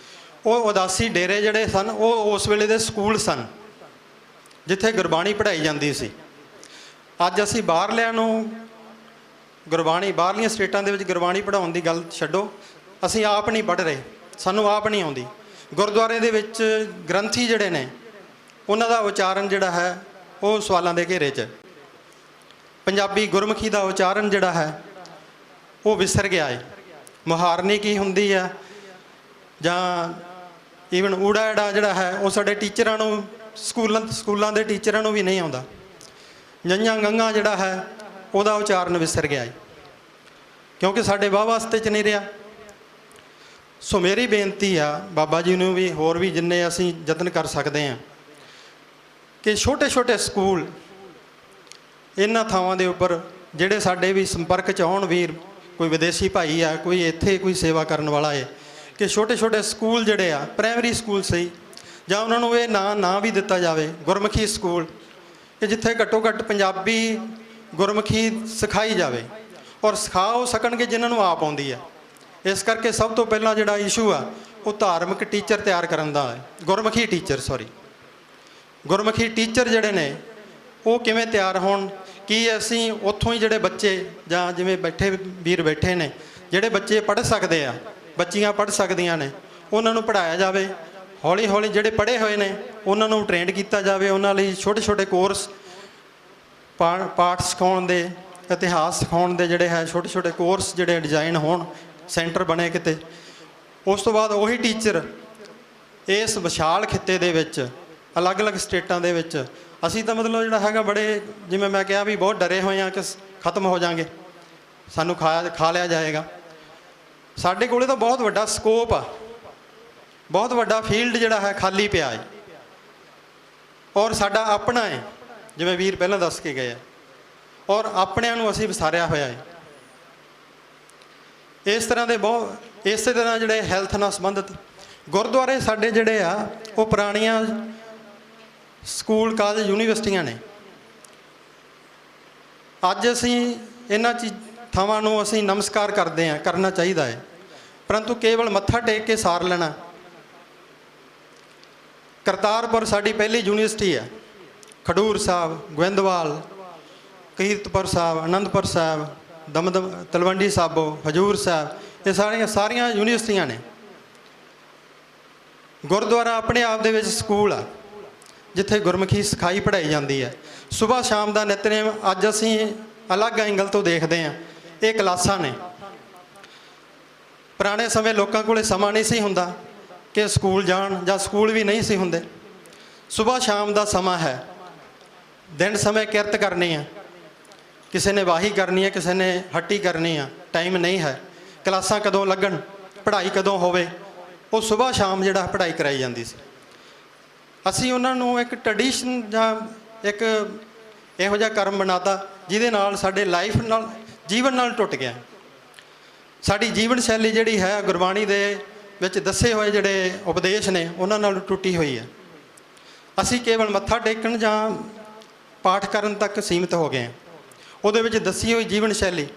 ਉਹ ਉਦਾਸੀ ਡੇਰੇ ਜਿਹੜੇ ਸਨ ਉਹ ਉਸ ਵੇਲੇ ਦੇ ਸਕੂਲ ਸਨ ਜਿੱਥੇ ਗੁਰਬਾਣੀ ਪੜ੍ਹਾਈ ਜਾਂਦੀ ਸੀ। ਅੱਜ ਅਸੀਂ ਬਾਹਰਲਿਆਂ ਨੂੰ ਗੁਰਬਾਣੀ, ਬਾਹਰਲੀਆਂ ਸਟੇਟਾਂ ਦੇ ਵਿੱਚ ਗੁਰਬਾਣੀ ਪੜ੍ਹਾਉਣ ਦੀ ਗੱਲ ਛੱਡੋ, ਅਸੀਂ ਆਪ ਨਹੀਂ ਪੜ੍ਹ ਰਹੇ, ਸਾਨੂੰ ਆਪ ਨਹੀਂ ਆਉਂਦੀ। ਗੁਰਦੁਆਰੇ ਦੇ ਵਿੱਚ ਗ੍ਰੰਥੀ ਜਿਹੜੇ ਨੇ ਉਹਨਾਂ ਦਾ ਉਚਾਰਨ ਜਿਹੜਾ ਹੈ ਉਹ ਸਵਾਲਾਂ ਦੇ ਘੇਰੇ 'ਚ। ਪੰਜਾਬੀ ਗੁਰਮੁਖੀ ਦਾ ਉਚਾਰਨ ਜਿਹੜਾ ਹੈ ਉਹ ਵਿਸਰ ਗਿਆ ਹੈ। ਮੁਹਾਰਨੀ ਕੀ ਹੁੰਦੀ ਆ ਜਾਂ ਈਵਨ ਊੜਾ ਐੜਾ ਜਿਹੜਾ ਹੈ ਉਹ ਸਾਡੇ ਟੀਚਰਾਂ ਨੂੰ, ਸਕੂਲਾਂ ਦੇ ਟੀਚਰਾਂ ਨੂੰ ਵੀ ਨਹੀਂ ਆਉਂਦਾ। ਜੰਝਾਂ ਗੰਘਾਂ ਜਿਹੜਾ ਹੈ ਉਹਦਾ ਉਚਾਰਨ ਵਿਸਰ ਗਿਆ ਹੈ, ਕਿਉਂਕਿ ਸਾਡੇ ਵਾਹ ਵਾਸਤੇ 'ਚ ਨਹੀਂ ਰਿਹਾ। ਸੋ ਮੇਰੀ ਬੇਨਤੀ ਆ ਬਾਬਾ ਜੀ ਨੂੰ ਵੀ, ਹੋਰ ਵੀ ਜਿੰਨੇ ਅਸੀਂ ਯਤਨ ਕਰ ਸਕਦੇ ਹਾਂ ਕਿ ਛੋਟੇ ਛੋਟੇ ਸਕੂਲ ਇਹਨਾਂ ਥਾਵਾਂ ਦੇ ਉੱਪਰ ਜਿਹੜੇ ਸਾਡੇ ਵੀ ਸੰਪਰਕ 'ਚ ਆਉਣ, ਵੀਰ ਕੋਈ ਵਿਦੇਸ਼ੀ ਭਾਈ ਆ, ਕੋਈ ਇੱਥੇ ਕੋਈ ਸੇਵਾ ਕਰਨ ਵਾਲਾ ਹੈ, ਕਿ ਛੋਟੇ ਛੋਟੇ ਸਕੂਲ ਜਿਹੜੇ ਆ, ਪ੍ਰਾਇਮਰੀ ਸਕੂਲ ਸਹੀ, ਜਾਂ ਉਹਨਾਂ ਨੂੰ ਇਹ ਨਾਂ ਵੀ ਦਿੱਤਾ ਜਾਵੇ ਗੁਰਮੁਖੀ ਸਕੂਲ, ਕਿ ਜਿੱਥੇ ਘੱਟੋ ਘੱਟ ਪੰਜਾਬੀ ਗੁਰਮੁਖੀ ਸਿਖਾਈ ਜਾਵੇ। ਔਰ ਸਿਖਾ ਉਹ ਸਕਣਗੇ ਜਿਨ੍ਹਾਂ ਨੂੰ ਆਪ ਆਉਂਦੀ ਹੈ। ਇਸ ਕਰਕੇ ਸਭ ਤੋਂ ਪਹਿਲਾਂ ਜਿਹੜਾ ਇਸ਼ੂ ਆ ਉਹ ਧਾਰਮਿਕ ਟੀਚਰ ਤਿਆਰ ਕਰਨ ਦਾ ਹੈ। ਗੁਰਮੁਖੀ ਟੀਚਰ ਜਿਹੜੇ ਨੇ ਉਹ ਕਿਵੇਂ ਤਿਆਰ ਹੋਣ। ਕੀ ਅਸੀਂ ਉੱਥੋਂ ਹੀ ਜਿਹੜੇ ਬੱਚੇ, ਜਾਂ ਜਿਵੇਂ ਵੀਰ ਬੈਠੇ ਨੇ, ਜਿਹੜੇ ਬੱਚੇ ਪੜ੍ਹ ਸਕਦੇ ਆ, ਬੱਚੀਆਂ ਪੜ੍ਹ ਸਕਦੀਆਂ ਨੇ, ਉਹਨਾਂ ਨੂੰ ਪੜ੍ਹਾਇਆ ਜਾਵੇ। ਹੌਲੀ ਹੌਲੀ ਜਿਹੜੇ ਪੜ੍ਹੇ ਹੋਏ ਨੇ ਉਹਨਾਂ ਨੂੰ ਟ੍ਰੇਨਡ ਕੀਤਾ ਜਾਵੇ। ਉਹਨਾਂ ਲਈ ਛੋਟੇ ਛੋਟੇ ਕੋਰਸ, ਪਾਠ ਸਿਖਾਉਣ ਦੇ, ਇਤਿਹਾਸ ਸਿਖਾਉਣ ਦੇ ਜਿਹੜੇ ਹੈ ਛੋਟੇ ਛੋਟੇ ਕੋਰਸ ਜਿਹੜੇ ਡਿਜ਼ਾਈਨ ਹੋਣ, ਸੈਂਟਰ ਬਣੇ ਕਿਤੇ। ਉਸ ਤੋਂ ਬਾਅਦ ਉਹੀ ਟੀਚਰ ਇਸ ਵਿਸ਼ਾਲ ਖਿੱਤੇ ਦੇ ਵਿੱਚ, ਅਲੱਗ-ਅਲੱਗ ਸਟੇਟਾਂ ਦੇ ਵਿੱਚ, ਅਸੀਂ ਤਾਂ ਮਤਲਬ ਜਿਹੜਾ ਹੈਗਾ ਬੜੇ, ਜਿਵੇਂ ਮੈਂ ਕਿਹਾ ਵੀ ਬਹੁਤ ਡਰੇ ਹੋਏ ਹਾਂ ਕਿ ਖਤਮ ਹੋ ਜਾਵਾਂਗੇ, ਸਾਨੂੰ ਖਾ ਲਿਆ ਜਾਏਗਾ। ਸਾਡੇ ਕੋਲੇ ਤਾਂ ਬਹੁਤ ਵੱਡਾ ਸਕੋਪ ਆ, ਬਹੁਤ ਵੱਡਾ ਫੀਲਡ ਜਿਹੜਾ ਹੈ ਖਾਲੀ ਪਿਆ ਹੈ, ਔਰ ਸਾਡਾ ਆਪਣਾ ਹੈ, ਜਿਵੇਂ ਵੀਰ ਪਹਿਲਾਂ ਦੱਸ ਕੇ ਗਏ ਆ, ਔਰ ਆਪਣਿਆਂ ਨੂੰ ਅਸੀਂ ਵਿਸਾਰਿਆ ਹੋਇਆ ਹੈ। ਇਸੇ ਤਰ੍ਹਾਂ ਜਿਹੜੇ ਹੈਲਥ ਨਾਲ ਸੰਬੰਧਿਤ ਗੁਰਦੁਆਰੇ ਸਾਡੇ ਜਿਹੜੇ ਆ ਉਹ ਪੁਰਾਣੀਆਂ ਸਕੂਲ, ਕਾਲਜ, ਯੂਨੀਵਰਸਿਟੀਆਂ ਨੇ। ਅੱਜ ਅਸੀਂ ਇਹਨਾਂ ਥਾਵਾਂ ਨੂੰ ਅਸੀਂ ਨਮਸਕਾਰ ਕਰਦੇ ਹਾਂ, ਕਰਨਾ ਚਾਹੀਦਾ ਹੈ, ਪਰੰਤੂ ਕੇਵਲ ਮੱਥਾ ਟੇਕ ਕੇ ਸਾਰ ਲੈਣਾ। ਕਰਤਾਰਪੁਰ ਸਾਡੀ ਪਹਿਲੀ ਯੂਨੀਵਰਸਿਟੀ ਹੈ। ਖਡੂਰ ਸਾਹਿਬ, ਗੋਇੰਦਵਾਲ, ਕੀਰਤਪੁਰ ਸਾਹਿਬ, ਆਨੰਦਪੁਰ ਸਾਹਿਬ, ਦਮਦਮ, ਤਲਵੰਡੀ ਸਾਬੋ, ਹਜੂਰ ਸਾਹਿਬ, ਇਹ ਸਾਰੀਆਂ ਯੂਨੀਵਰਸਿਟੀਆਂ ਨੇ। ਗੁਰਦੁਆਰਾ ਆਪਣੇ ਆਪ ਦੇ ਵਿੱਚ ਸਕੂਲ ਆ ਜਿੱਥੇ ਗੁਰਮੁਖੀ ਸਿਖਾਈ ਪੜ੍ਹਾਈ ਜਾਂਦੀ ਹੈ। ਸੁਬਾਹ ਸ਼ਾਮ ਦਾ ਨਿਤਨੇਮ ਅੱਜ ਅਸੀਂ ਅਲੱਗ ਐਂਗਲ ਤੋਂ ਦੇਖਦੇ ਹਾਂ। ਇਹ ਕਲਾਸਾਂ ਨੇ। ਪੁਰਾਣੇ ਸਮੇਂ ਲੋਕਾਂ ਕੋਲ ਸਮਾਂ ਨਹੀਂ ਸੀ ਹੁੰਦਾ ਕਿ ਸਕੂਲ ਜਾਣ, ਜਾਂ ਸਕੂਲ ਵੀ ਨਹੀਂ ਸੀ ਹੁੰਦੇ। ਸੁਬਾਹ ਸ਼ਾਮ ਦਾ ਸਮਾਂ ਹੈ। ਦਿਨ ਸਮੇਂ ਕਿਰਤ ਕਰਨੀ ਆ, ਕਿਸੇ ਨੇ ਵਾਹੀ ਕਰਨੀ ਹੈ, ਕਿਸੇ ਨੇ ਹੱਟੀ ਕਰਨੀ ਆ, ਟਾਈਮ ਨਹੀਂ ਹੈ। ਕਲਾਸਾਂ ਕਦੋਂ ਲੱਗਣ, ਪੜ੍ਹਾਈ ਕਦੋਂ ਹੋਵੇ, ਉਹ ਸੁਬਾਹ ਸ਼ਾਮ ਜਿਹੜਾ ਪੜ੍ਹਾਈ ਕਰਾਈ ਜਾਂਦੀ ਸੀ। ਅਸੀਂ ਉਹਨਾਂ ਨੂੰ ਇੱਕ ਟਰਡੀਸ਼ਨ ਜਾਂ ਇੱਕ ਇਹੋ ਜਿਹਾ ਕਰਮ ਬਣਾਤਾ ਜਿਹਦੇ ਨਾਲ ਸਾਡੇ ਲਾਈਫ ਨਾਲ, ਜੀਵਨ ਨਾਲ ਟੁੱਟ ਗਿਆ। ਸਾਡੀ ਜੀਵਨ ਸ਼ੈਲੀ ਜਿਹੜੀ ਹੈ ਗੁਰਬਾਣੀ ਦੇ ਵਿੱਚ ਦੱਸੇ ਹੋਏ ਜਿਹੜੇ ਉਪਦੇਸ਼ ਨੇ ਉਹਨਾਂ ਨਾਲ ਟੁੱਟੀ ਹੋਈ ਹੈ। ਅਸੀਂ ਕੇਵਲ ਮੱਥਾ ਟੇਕਣ ਜਾਂ ਪਾਠ ਕਰਨ ਤੱਕ ਸੀਮਿਤ ਹੋ ਗਏ ਹਾਂ। ਉਹਦੇ ਵਿੱਚ ਦੱਸੀ ਹੋਈ ਜੀਵਨ ਸ਼ੈਲੀ,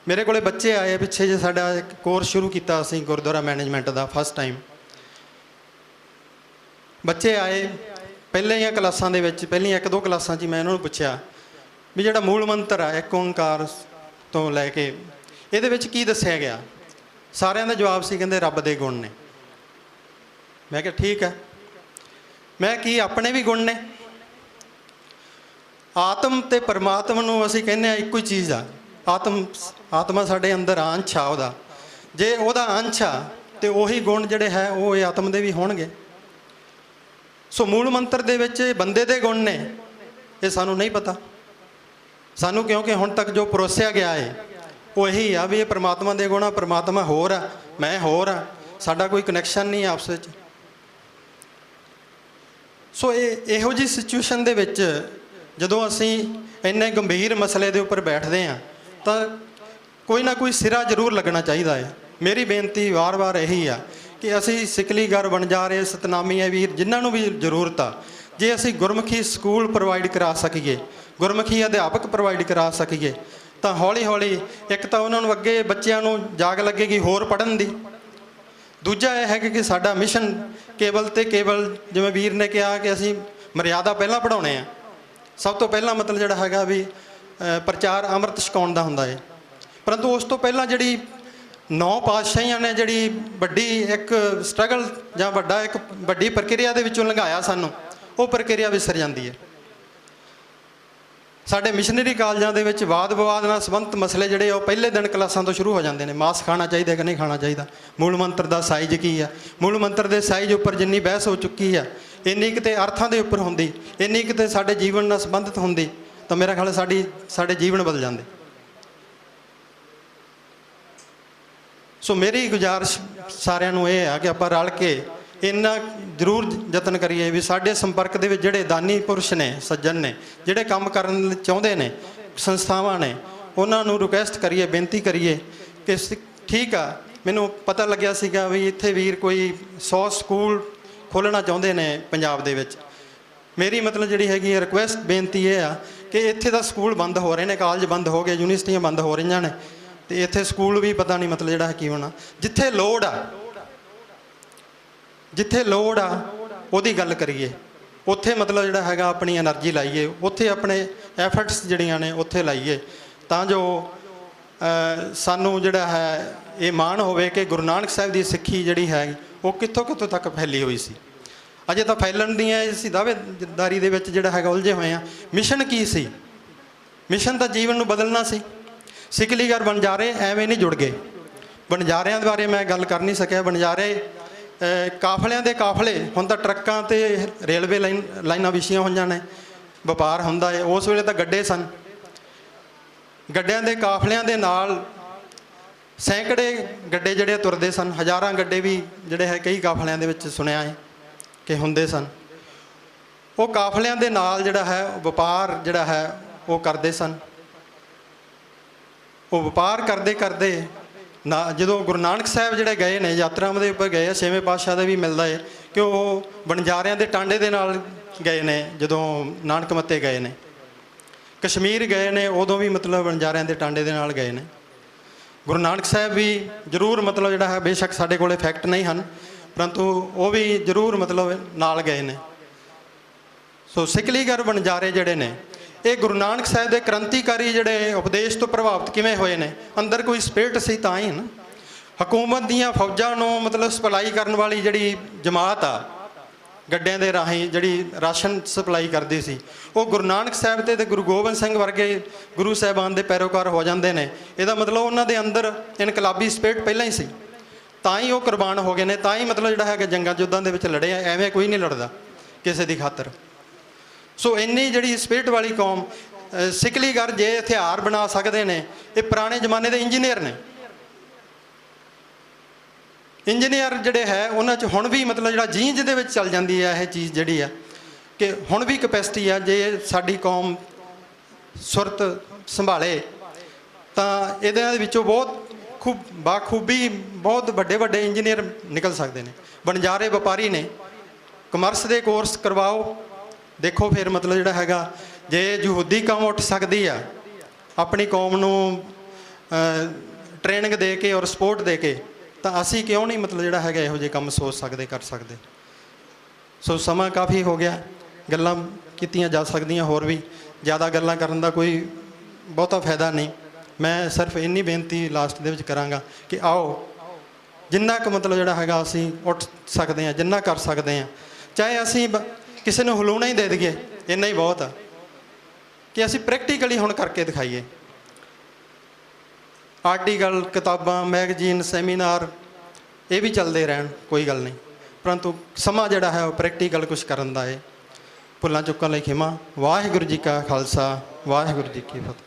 ਮੇਰੇ ਕੋਲੇ ਬੱਚੇ ਆਏ ਪਿੱਛੇ ਜੇ ਸਾਡਾ ਇੱਕ ਕੋਰਸ ਸ਼ੁਰੂ ਕੀਤਾ ਅਸੀਂ ਗੁਰਦੁਆਰਾ ਮੈਨੇਜਮੈਂਟ ਦਾ, ਫਸਟ ਟਾਈਮ ਬੱਚੇ ਆਏ। ਪਹਿਲੀਆਂ ਕਲਾਸਾਂ ਦੇ ਵਿੱਚ, ਪਹਿਲੀਆਂ 1-2 ਕਲਾਸਾਂ 'ਚ ਮੈਂ ਉਹਨਾਂ ਨੂੰ ਪੁੱਛਿਆ ਵੀ ਜਿਹੜਾ ਮੂਲ ਮੰਤਰ ਆ ਇੱਕ ਓਂਕਾਰ ਤੋਂ ਲੈ ਕੇ ਇਹਦੇ ਵਿੱਚ ਕੀ ਦੱਸਿਆ ਗਿਆ। ਸਾਰਿਆਂ ਦਾ ਜਵਾਬ ਸੀ ਕਹਿੰਦੇ ਰੱਬ ਦੇ ਗੁਣ ਨੇ। ਮੈਂ ਕਿਹਾ ਠੀਕ ਹੈ, ਮੈਂ ਕੀ ਆਪਣੇ ਵੀ ਗੁਣ ਨੇ? ਆਤਮ ਤੇ ਪਰਮਾਤਮਾ ਨੂੰ ਅਸੀਂ ਕਹਿੰਦੇ ਆ ਇੱਕੋ ਹੀ ਚੀਜ਼ ਆ। ਆਤਮਾ ਸਾਡੇ ਅੰਦਰ ਅੰਸ਼ ਆ ਉਹਦਾ, ਜੇ ਉਹਦਾ ਅੰਸ਼ ਆ ਤੇ ਉਹੀ ਗੁਣ ਜਿਹੜੇ ਹੈ ਉਹ ਇਹ ਆਤਮ ਦੇ ਵੀ ਹੋਣਗੇ। ਸੋ ਮੂਲ ਮੰਤਰ ਦੇ ਵਿੱਚ ਬੰਦੇ ਦੇ ਗੁਣ ਨੇ, ਇਹ ਸਾਨੂੰ ਨਹੀਂ ਪਤਾ ਸਾਨੂੰ, ਕਿਉਂਕਿ ਹੁਣ ਤੱਕ ਜੋ ਪਰੋਸਿਆ ਗਿਆ ਹੈ ਉਹ ਇਹੀ ਆ ਵੀ ਇਹ ਪਰਮਾਤਮਾ ਦੇ ਗੁਣ ਆ, ਪਰਮਾਤਮਾ ਹੋਰ ਆ, ਮੈਂ ਹੋਰ ਆ, ਸਾਡਾ ਕੋਈ ਕਨੈਕਸ਼ਨ ਨਹੀਂ ਆਪਸ ਵਿੱਚ। ਸੋ ਇਹੋ ਜਿਹੀ ਸਿਚੁਏਸ਼ਨ ਦੇ ਵਿੱਚ ਜਦੋਂ ਅਸੀਂ ਇੰਨੇ ਗੰਭੀਰ ਮਸਲੇ ਦੇ ਉੱਪਰ ਬੈਠਦੇ ਹਾਂ ਤਾਂ ਕੋਈ ਨਾ ਕੋਈ ਸਿਰਾ ਜ਼ਰੂਰ ਲੱਗਣਾ ਚਾਹੀਦਾ ਹੈ। ਮੇਰੀ ਬੇਨਤੀ ਵਾਰ-ਵਾਰ ਇਹੀ ਆ ਕਿ ਅਸੀਂ ਸਿਕਲੀਗਰ, ਵਣਜਾਰੇ, ਸਤਨਾਮੀਆਂ ਵੀਰ ਜਿਨ੍ਹਾਂ ਨੂੰ ਵੀ ਜ਼ਰੂਰਤ ਆ, ਜੇ ਅਸੀਂ ਗੁਰਮੁਖੀ ਸਕੂਲ ਪ੍ਰੋਵਾਈਡ ਕਰਾ ਸਕੀਏ, ਗੁਰਮੁਖੀ ਅਧਿਆਪਕ ਪ੍ਰੋਵਾਈਡ ਕਰਾ ਸਕੀਏ ਤਾਂ ਹੌਲੀ ਹੌਲੀ ਇੱਕ ਤਾਂ ਉਹਨਾਂ ਨੂੰ ਅੱਗੇ ਬੱਚਿਆਂ ਨੂੰ ਜਾਗ ਲੱਗੇਗੀ ਹੋਰ ਪੜ੍ਹਨ ਦੀ। ਦੂਜਾ ਇਹ ਹੈ ਕਿ ਸਾਡਾ ਮਿਸ਼ਨ ਕੇਵਲ ਤੇ ਕੇਵਲ, ਜਿਵੇਂ ਵੀਰ ਨੇ ਕਿਹਾ ਕਿ ਅਸੀਂ ਮਰਿਆਦਾ ਪਹਿਲਾਂ ਪੜ੍ਹਾਉਣੇ ਆ। ਸਭ ਤੋਂ ਪਹਿਲਾਂ ਮਤਲਬ ਜਿਹੜਾ ਹੈਗਾ ਵੀ ਪ੍ਰਚਾਰ ਅੰਮ੍ਰਿਤ ਛਕਾਉਣ ਦਾ ਹੁੰਦਾ ਹੈ, ਪਰੰਤੂ ਉਸ ਤੋਂ ਪਹਿਲਾਂ ਜਿਹੜੀ 9 ਪਾਤਸ਼ਾਹੀਆਂ ਨੇ ਜਿਹੜੀ ਵੱਡੀ ਇੱਕ ਸਟਰਗਲ ਜਾਂ ਇੱਕ ਵੱਡੀ ਪ੍ਰਕਿਰਿਆ ਦੇ ਵਿੱਚੋਂ ਲੰਘਾਇਆ ਸਾਨੂੰ, ਉਹ ਪ੍ਰਕਿਰਿਆ ਵਿਸਰ ਜਾਂਦੀ ਹੈ। ਸਾਡੇ ਮਿਸ਼ਨਰੀ ਕਾਲਜਾਂ ਦੇ ਵਿੱਚ ਵਾਦ ਵਿਵਾਦ ਨਾਲ ਸੰਬੰਧਿਤ ਮਸਲੇ ਜਿਹੜੇ ਉਹ ਪਹਿਲੇ ਦਿਨ ਕਲਾਸਾਂ ਤੋਂ ਸ਼ੁਰੂ ਹੋ ਜਾਂਦੇ ਨੇ। ਮਾਸ ਖਾਣਾ ਚਾਹੀਦਾ ਕਿ ਨਹੀਂ ਖਾਣਾ ਚਾਹੀਦਾ, ਮੂਲ ਮੰਤਰ ਦਾ ਸਾਈਜ਼ ਕੀ ਆ, ਮੂਲ ਮੰਤਰ ਦੇ ਸਾਈਜ਼ ਉੱਪਰ ਜਿੰਨੀ ਬਹਿਸ ਹੋ ਚੁੱਕੀ ਆ, ਇੰਨੀ ਕਿਤੇ ਅਰਥਾਂ ਦੇ ਉੱਪਰ ਹੁੰਦੀ, ਇੰਨੀ ਕਿਤੇ ਸਾਡੇ ਜੀਵਨ ਨਾਲ ਸੰਬੰਧਿਤ ਹੁੰਦੀ ਤਾਂ ਮੇਰਾ ਖਿਆਲ ਸਾਡੇ ਜੀਵਨ ਬਦਲ ਜਾਂਦੇ। ਸੋ ਮੇਰੀ ਗੁਜ਼ਾਰਿਸ਼ ਸਾਰਿਆਂ ਨੂੰ ਇਹ ਆ ਕਿ ਆਪਾਂ ਰਲ ਕੇ ਇੰਨਾ ਜ਼ਰੂਰ ਯਤਨ ਕਰੀਏ ਵੀ ਸਾਡੇ ਸੰਪਰਕ ਦੇ ਵਿੱਚ ਜਿਹੜੇ ਦਾਨੀ ਪੁਰਸ਼ ਨੇ, ਸੱਜਣ ਨੇ, ਜਿਹੜੇ ਕੰਮ ਕਰਨ ਚਾਹੁੰਦੇ ਨੇ, ਸੰਸਥਾਵਾਂ ਨੇ, ਉਹਨਾਂ ਨੂੰ ਰਿਕੁਐਸਟ ਕਰੀਏ, ਬੇਨਤੀ ਕਰੀਏ ਕਿ ਠੀਕ ਆ, ਮੈਨੂੰ ਪਤਾ ਲੱਗਿਆ ਸੀਗਾ ਵੀ ਇੱਥੇ ਵੀਰ ਕੋਈ 100 ਸਕੂਲ ਖੋਲ੍ਹਣਾ ਚਾਹੁੰਦੇ ਨੇ ਪੰਜਾਬ ਦੇ ਵਿੱਚ। ਮੇਰੀ ਮਤਲਬ ਜਿਹੜੀ ਹੈਗੀ ਰਿਕੁਐਸਟ, ਬੇਨਤੀ ਇਹ ਆ ਕਿ ਇੱਥੇ ਦਾ ਸਕੂਲ ਬੰਦ ਹੋ ਰਹੇ ਨੇ, ਕਾਲਜ ਬੰਦ ਹੋ ਗਏ, ਯੂਨੀਵਰਸਿਟੀਆਂ ਬੰਦ ਹੋ ਰਹੀਆਂ ਨੇ, ਅਤੇ ਇੱਥੇ ਸਕੂਲ ਵੀ ਪਤਾ ਨਹੀਂ ਮਤਲਬ ਜਿਹੜਾ ਕੀ ਹੋਣਾ। ਜਿੱਥੇ ਲੋੜ ਆ ਉਹਦੀ ਗੱਲ ਕਰੀਏ, ਉੱਥੇ ਮਤਲਬ ਜਿਹੜਾ ਹੈਗਾ ਆਪਣੀ ਐਨਰਜੀ ਲਾਈਏ, ਉੱਥੇ ਆਪਣੇ ਐਫਰਟਸ ਜਿਹੜੀਆਂ ਨੇ ਉੱਥੇ ਲਾਈਏ, ਤਾਂ ਜੋ ਸਾਨੂੰ ਜਿਹੜਾ ਹੈ ਇਹ ਮਾਣ ਹੋਵੇ ਕਿ ਗੁਰੂ ਨਾਨਕ ਸਾਹਿਬ ਦੀ ਸਿੱਖੀ ਜਿਹੜੀ ਹੈ ਉਹ ਕਿੱਥੋਂ ਕਿੱਥੋਂ ਤੱਕ ਫੈਲੀ ਹੋਈ ਸੀ। ਅਜੇ ਤਾਂ ਫੈਲਣ ਦੀਆਂ ਅਸੀਂ ਦਾਅਵੇਦਾਰੀ ਦੇ ਵਿੱਚ ਜਿਹੜਾ ਹੈਗਾ ਉਲਝੇ ਹੋਏ ਹਾਂ। ਮਿਸ਼ਨ ਕੀ ਸੀ? ਮਿਸ਼ਨ ਤਾਂ ਜੀਵਨ ਨੂੰ ਬਦਲਣਾ ਸੀ। ਸਿਕਲੀਗਰ ਵਣਜਾਰੇ ਐਵੇਂ ਨਹੀਂ ਜੁੜ ਗਏ। ਵਣਜਾਰਿਆਂ ਦੇ ਬਾਰੇ ਮੈਂ ਗੱਲ ਕਰ ਨਹੀਂ ਸਕਿਆ। ਵਣਜਾਰੇ ਕਾਫਲਿਆਂ ਦੇ ਕਾਫਲੇ, ਹੁਣ ਤਾਂ ਟਰੱਕਾਂ ਤੇ ਰੇਲਵੇ ਲਾਈਨਾਂ ਵਿਛੀਆਂ ਹੋਈਆਂ ਨੇ, ਵਪਾਰ ਹੁੰਦਾ ਹੈ। ਉਸ ਵੇਲੇ ਤਾਂ ਗੱਡੇ ਸਨ, ਗੱਡਿਆਂ ਦੇ ਕਾਫਲਿਆਂ ਦੇ ਨਾਲ ਸੈਂਕੜੇ ਗੱਡੇ ਜਿਹੜੇ ਤੁਰਦੇ ਸਨ, ਹਜ਼ਾਰਾਂ ਗੱਡੇ ਵੀ ਜਿਹੜੇ ਹੈ ਕਈ ਕਾਫਲਿਆਂ ਦੇ ਵਿੱਚ ਸੁਣਿਆ ਹੈ ਕਿ ਹੁੰਦੇ ਸਨ। ਉਹ ਕਾਫਲਿਆਂ ਦੇ ਨਾਲ ਜਿਹੜਾ ਹੈ ਵਪਾਰ ਜਿਹੜਾ ਹੈ ਉਹ ਕਰਦੇ ਸਨ। ਉਹ ਵਪਾਰ ਕਰਦੇ ਕਰਦੇ ਨਾ ਜਦੋਂ ਗੁਰੂ ਨਾਨਕ ਸਾਹਿਬ ਜਿਹੜੇ ਗਏ ਨੇ, ਯਾਤਰਾਵਾਂ ਦੇ ਉੱਪਰ ਗਏ, 6ਵੇਂ ਪਾਤਸ਼ਾਹ ਦਾ ਵੀ ਮਿਲਦਾ ਹੈ ਕਿ ਉਹ ਵਣਜਾਰਿਆਂ ਦੇ ਟਾਂਡੇ ਦੇ ਨਾਲ ਗਏ ਨੇ। ਜਦੋਂ ਨਾਨਕ ਮੱਤੇ ਗਏ ਨੇ, ਕਸ਼ਮੀਰ ਗਏ ਨੇ, ਉਦੋਂ ਵੀ ਮਤਲਬ ਵਣਜਾਰਿਆਂ ਦੇ ਟਾਂਡੇ ਦੇ ਨਾਲ ਗਏ ਨੇ। ਗੁਰੂ ਨਾਨਕ ਸਾਹਿਬ ਵੀ ਜ਼ਰੂਰ ਮਤਲਬ ਜਿਹੜਾ ਹੈ, ਬੇਸ਼ੱਕ ਸਾਡੇ ਕੋਲ ਫੈਕਟ ਨਹੀਂ ਹਨ, ਪਰੰਤੂ ਉਹ ਵੀ ਜ਼ਰੂਰ ਮਤਲਬ ਨਾਲ ਗਏ ਨੇ। ਸੋ ਸਿਕਲੀਗਰ ਵਣਜਾਰੇ ਜਿਹੜੇ ਨੇ, ਇਹ ਗੁਰੂ ਨਾਨਕ ਸਾਹਿਬ ਦੇ ਕ੍ਰਾਂਤੀਕਾਰੀ ਜਿਹੜੇ ਉਪਦੇਸ਼ ਤੋਂ ਪ੍ਰਭਾਵਿਤ ਕਿਵੇਂ ਹੋਏ ਨੇ? ਅੰਦਰ ਕੋਈ ਸਪਿਰਿਟ ਸੀ ਤਾਂ ਹੀ ਨਾ। ਹਕੂਮਤ ਦੀਆਂ ਫੌਜਾਂ ਨੂੰ ਮਤਲਬ ਸਪਲਾਈ ਕਰਨ ਵਾਲੀ ਜਿਹੜੀ ਜਮਾਤ ਆ, ਗੱਡਿਆਂ ਦੇ ਰਾਹੀਂ ਜਿਹੜੀ ਰਾਸ਼ਨ ਸਪਲਾਈ ਕਰਦੀ ਸੀ, ਉਹ ਗੁਰੂ ਨਾਨਕ ਸਾਹਿਬ ਤੇ ਗੁਰੂ ਗੋਬਿੰਦ ਸਿੰਘ ਵਰਗੇ ਗੁਰੂ ਸਾਹਿਬਾਨ ਦੇ ਪੈਰੋਕਾਰ ਹੋ ਜਾਂਦੇ ਨੇ। ਇਹਦਾ ਮਤਲਬ ਉਹਨਾਂ ਦੇ ਅੰਦਰ ਇਨਕਲਾਬੀ ਸਪਿਰਿਟ ਪਹਿਲਾਂ ਹੀ ਸੀ, ਤਾਂ ਹੀ ਉਹ ਕੁਰਬਾਨ ਹੋ ਗਏ ਨੇ, ਤਾਂ ਹੀ ਮਤਲਬ ਜਿਹੜਾ ਹੈਗਾ ਜੰਗਾਂ ਯੁੱਧਾਂ ਦੇ ਵਿੱਚ ਲੜੇ ਆ। ਐਵੇਂ ਕੋਈ ਨਹੀਂ ਲੜਦਾ ਕਿਸੇ ਦੀ ਖਾਤਰ। ਸੋ ਇੰਨੀ ਜਿਹੜੀ ਸਪਿਰਿਟ ਵਾਲੀ ਕੌਮ, ਸਿਕਲੀਗਰ ਜੇ ਹਥਿਆਰ ਬਣਾ ਸਕਦੇ ਨੇ, ਇਹ ਪੁਰਾਣੇ ਜ਼ਮਾਨੇ ਦੇ ਇੰਜੀਨੀਅਰ ਨੇ। ਇੰਜੀਨੀਅਰ ਜਿਹੜੇ ਹੈ ਉਹਨਾਂ 'ਚ ਹੁਣ ਵੀ ਮਤਲਬ ਜਿਹੜਾ ਜੀਂਜ ਦੇ ਵਿੱਚ ਚੱਲ ਜਾਂਦੀ ਹੈ ਇਹ ਚੀਜ਼ ਜਿਹੜੀ ਆ, ਕਿ ਹੁਣ ਵੀ ਕਪੈਸਿਟੀ ਆ। ਜੇ ਸਾਡੀ ਕੌਮ ਸੁਰਤ ਸੰਭਾਲੇ ਤਾਂ ਇਹਦੇ ਵਿੱਚੋਂ ਬਹੁਤ ਬਾਖੂਬੀ ਬਹੁਤ ਵੱਡੇ ਵੱਡੇ ਇੰਜੀਨੀਅਰ ਨਿਕਲ ਸਕਦੇ ਨੇ। ਵਣਜਾਰੇ ਵਪਾਰੀ ਨੇ, ਕਮਰਸ ਦੇ ਕੋਰਸ ਕਰਵਾਓ, ਦੇਖੋ ਫਿਰ ਮਤਲਬ ਜਿਹੜਾ ਹੈਗਾ, ਜੇ ਯਹੂਦੀ ਕੌਮ ਉੱਠ ਸਕਦੀ ਆ ਆਪਣੀ ਕੌਮ ਨੂੰ ਟ੍ਰੇਨਿੰਗ ਦੇ ਕੇ ਔਰ ਸਪੋਰਟ ਦੇ ਕੇ, ਤਾਂ ਅਸੀਂ ਕਿਉਂ ਨਹੀਂ ਮਤਲਬ ਜਿਹੜਾ ਹੈਗਾ ਇਹੋ ਜਿਹੇ ਕੰਮ ਸੋਚ ਸਕਦੇ, ਕਰ ਸਕਦੇ। ਸੋ ਸਮਾਂ ਕਾਫੀ ਹੋ ਗਿਆ, ਗੱਲਾਂ ਕੀਤੀਆਂ ਜਾ ਸਕਦੀਆਂ ਹੋਰ ਵੀ, ਜ਼ਿਆਦਾ ਗੱਲਾਂ ਕਰਨ ਦਾ ਕੋਈ ਬਹੁਤਾ ਫਾਇਦਾ ਨਹੀਂ। ਮੈਂ ਸਿਰਫ ਇੰਨੀ ਬੇਨਤੀ ਲਾਸਟ ਦੇ ਵਿੱਚ ਕਰਾਂਗਾ ਕਿ ਆਓ ਜਿੰਨਾ ਕੁ ਮਤਲਬ ਜਿਹੜਾ ਹੈਗਾ ਅਸੀਂ ਉੱਠ ਸਕਦੇ ਹਾਂ, ਜਿੰਨਾ ਕਰ ਸਕਦੇ ਹਾਂ, ਚਾਹੇ ਅਸੀਂ ਕਿਸੇ ਨੂੰ ਹਲੂਣਾ ਹੀ ਦੇ ਦਈਏ, ਇੰਨਾ ਹੀ ਬਹੁਤ ਆ ਕਿ ਅਸੀਂ ਪ੍ਰੈਕਟੀਕਲੀ ਹੁਣ ਕਰਕੇ ਦਿਖਾਈਏ। ਆਰਟੀਕਲ, ਕਿਤਾਬਾਂ, ਮੈਗਜ਼ੀਨ, ਸੈਮੀਨਾਰ ਇਹ ਵੀ ਚੱਲਦੇ ਰਹਿਣ, ਕੋਈ ਗੱਲ ਨਹੀਂ, ਪਰੰਤੂ ਸਮਾਂ ਜਿਹੜਾ ਹੈ ਉਹ ਪ੍ਰੈਕਟੀਕਲ ਕੁਛ ਕਰਨ ਦਾ ਹੈ। ਭੁੱਲਾਂ ਚੁੱਕਣ ਲਈ ਖਿਮਾ। ਵਾਹਿਗੁਰੂ ਜੀ ਕਾ ਖਾਲਸਾ, ਵਾਹਿਗੁਰੂ ਜੀ ਕੀ ਫਤਿਹ।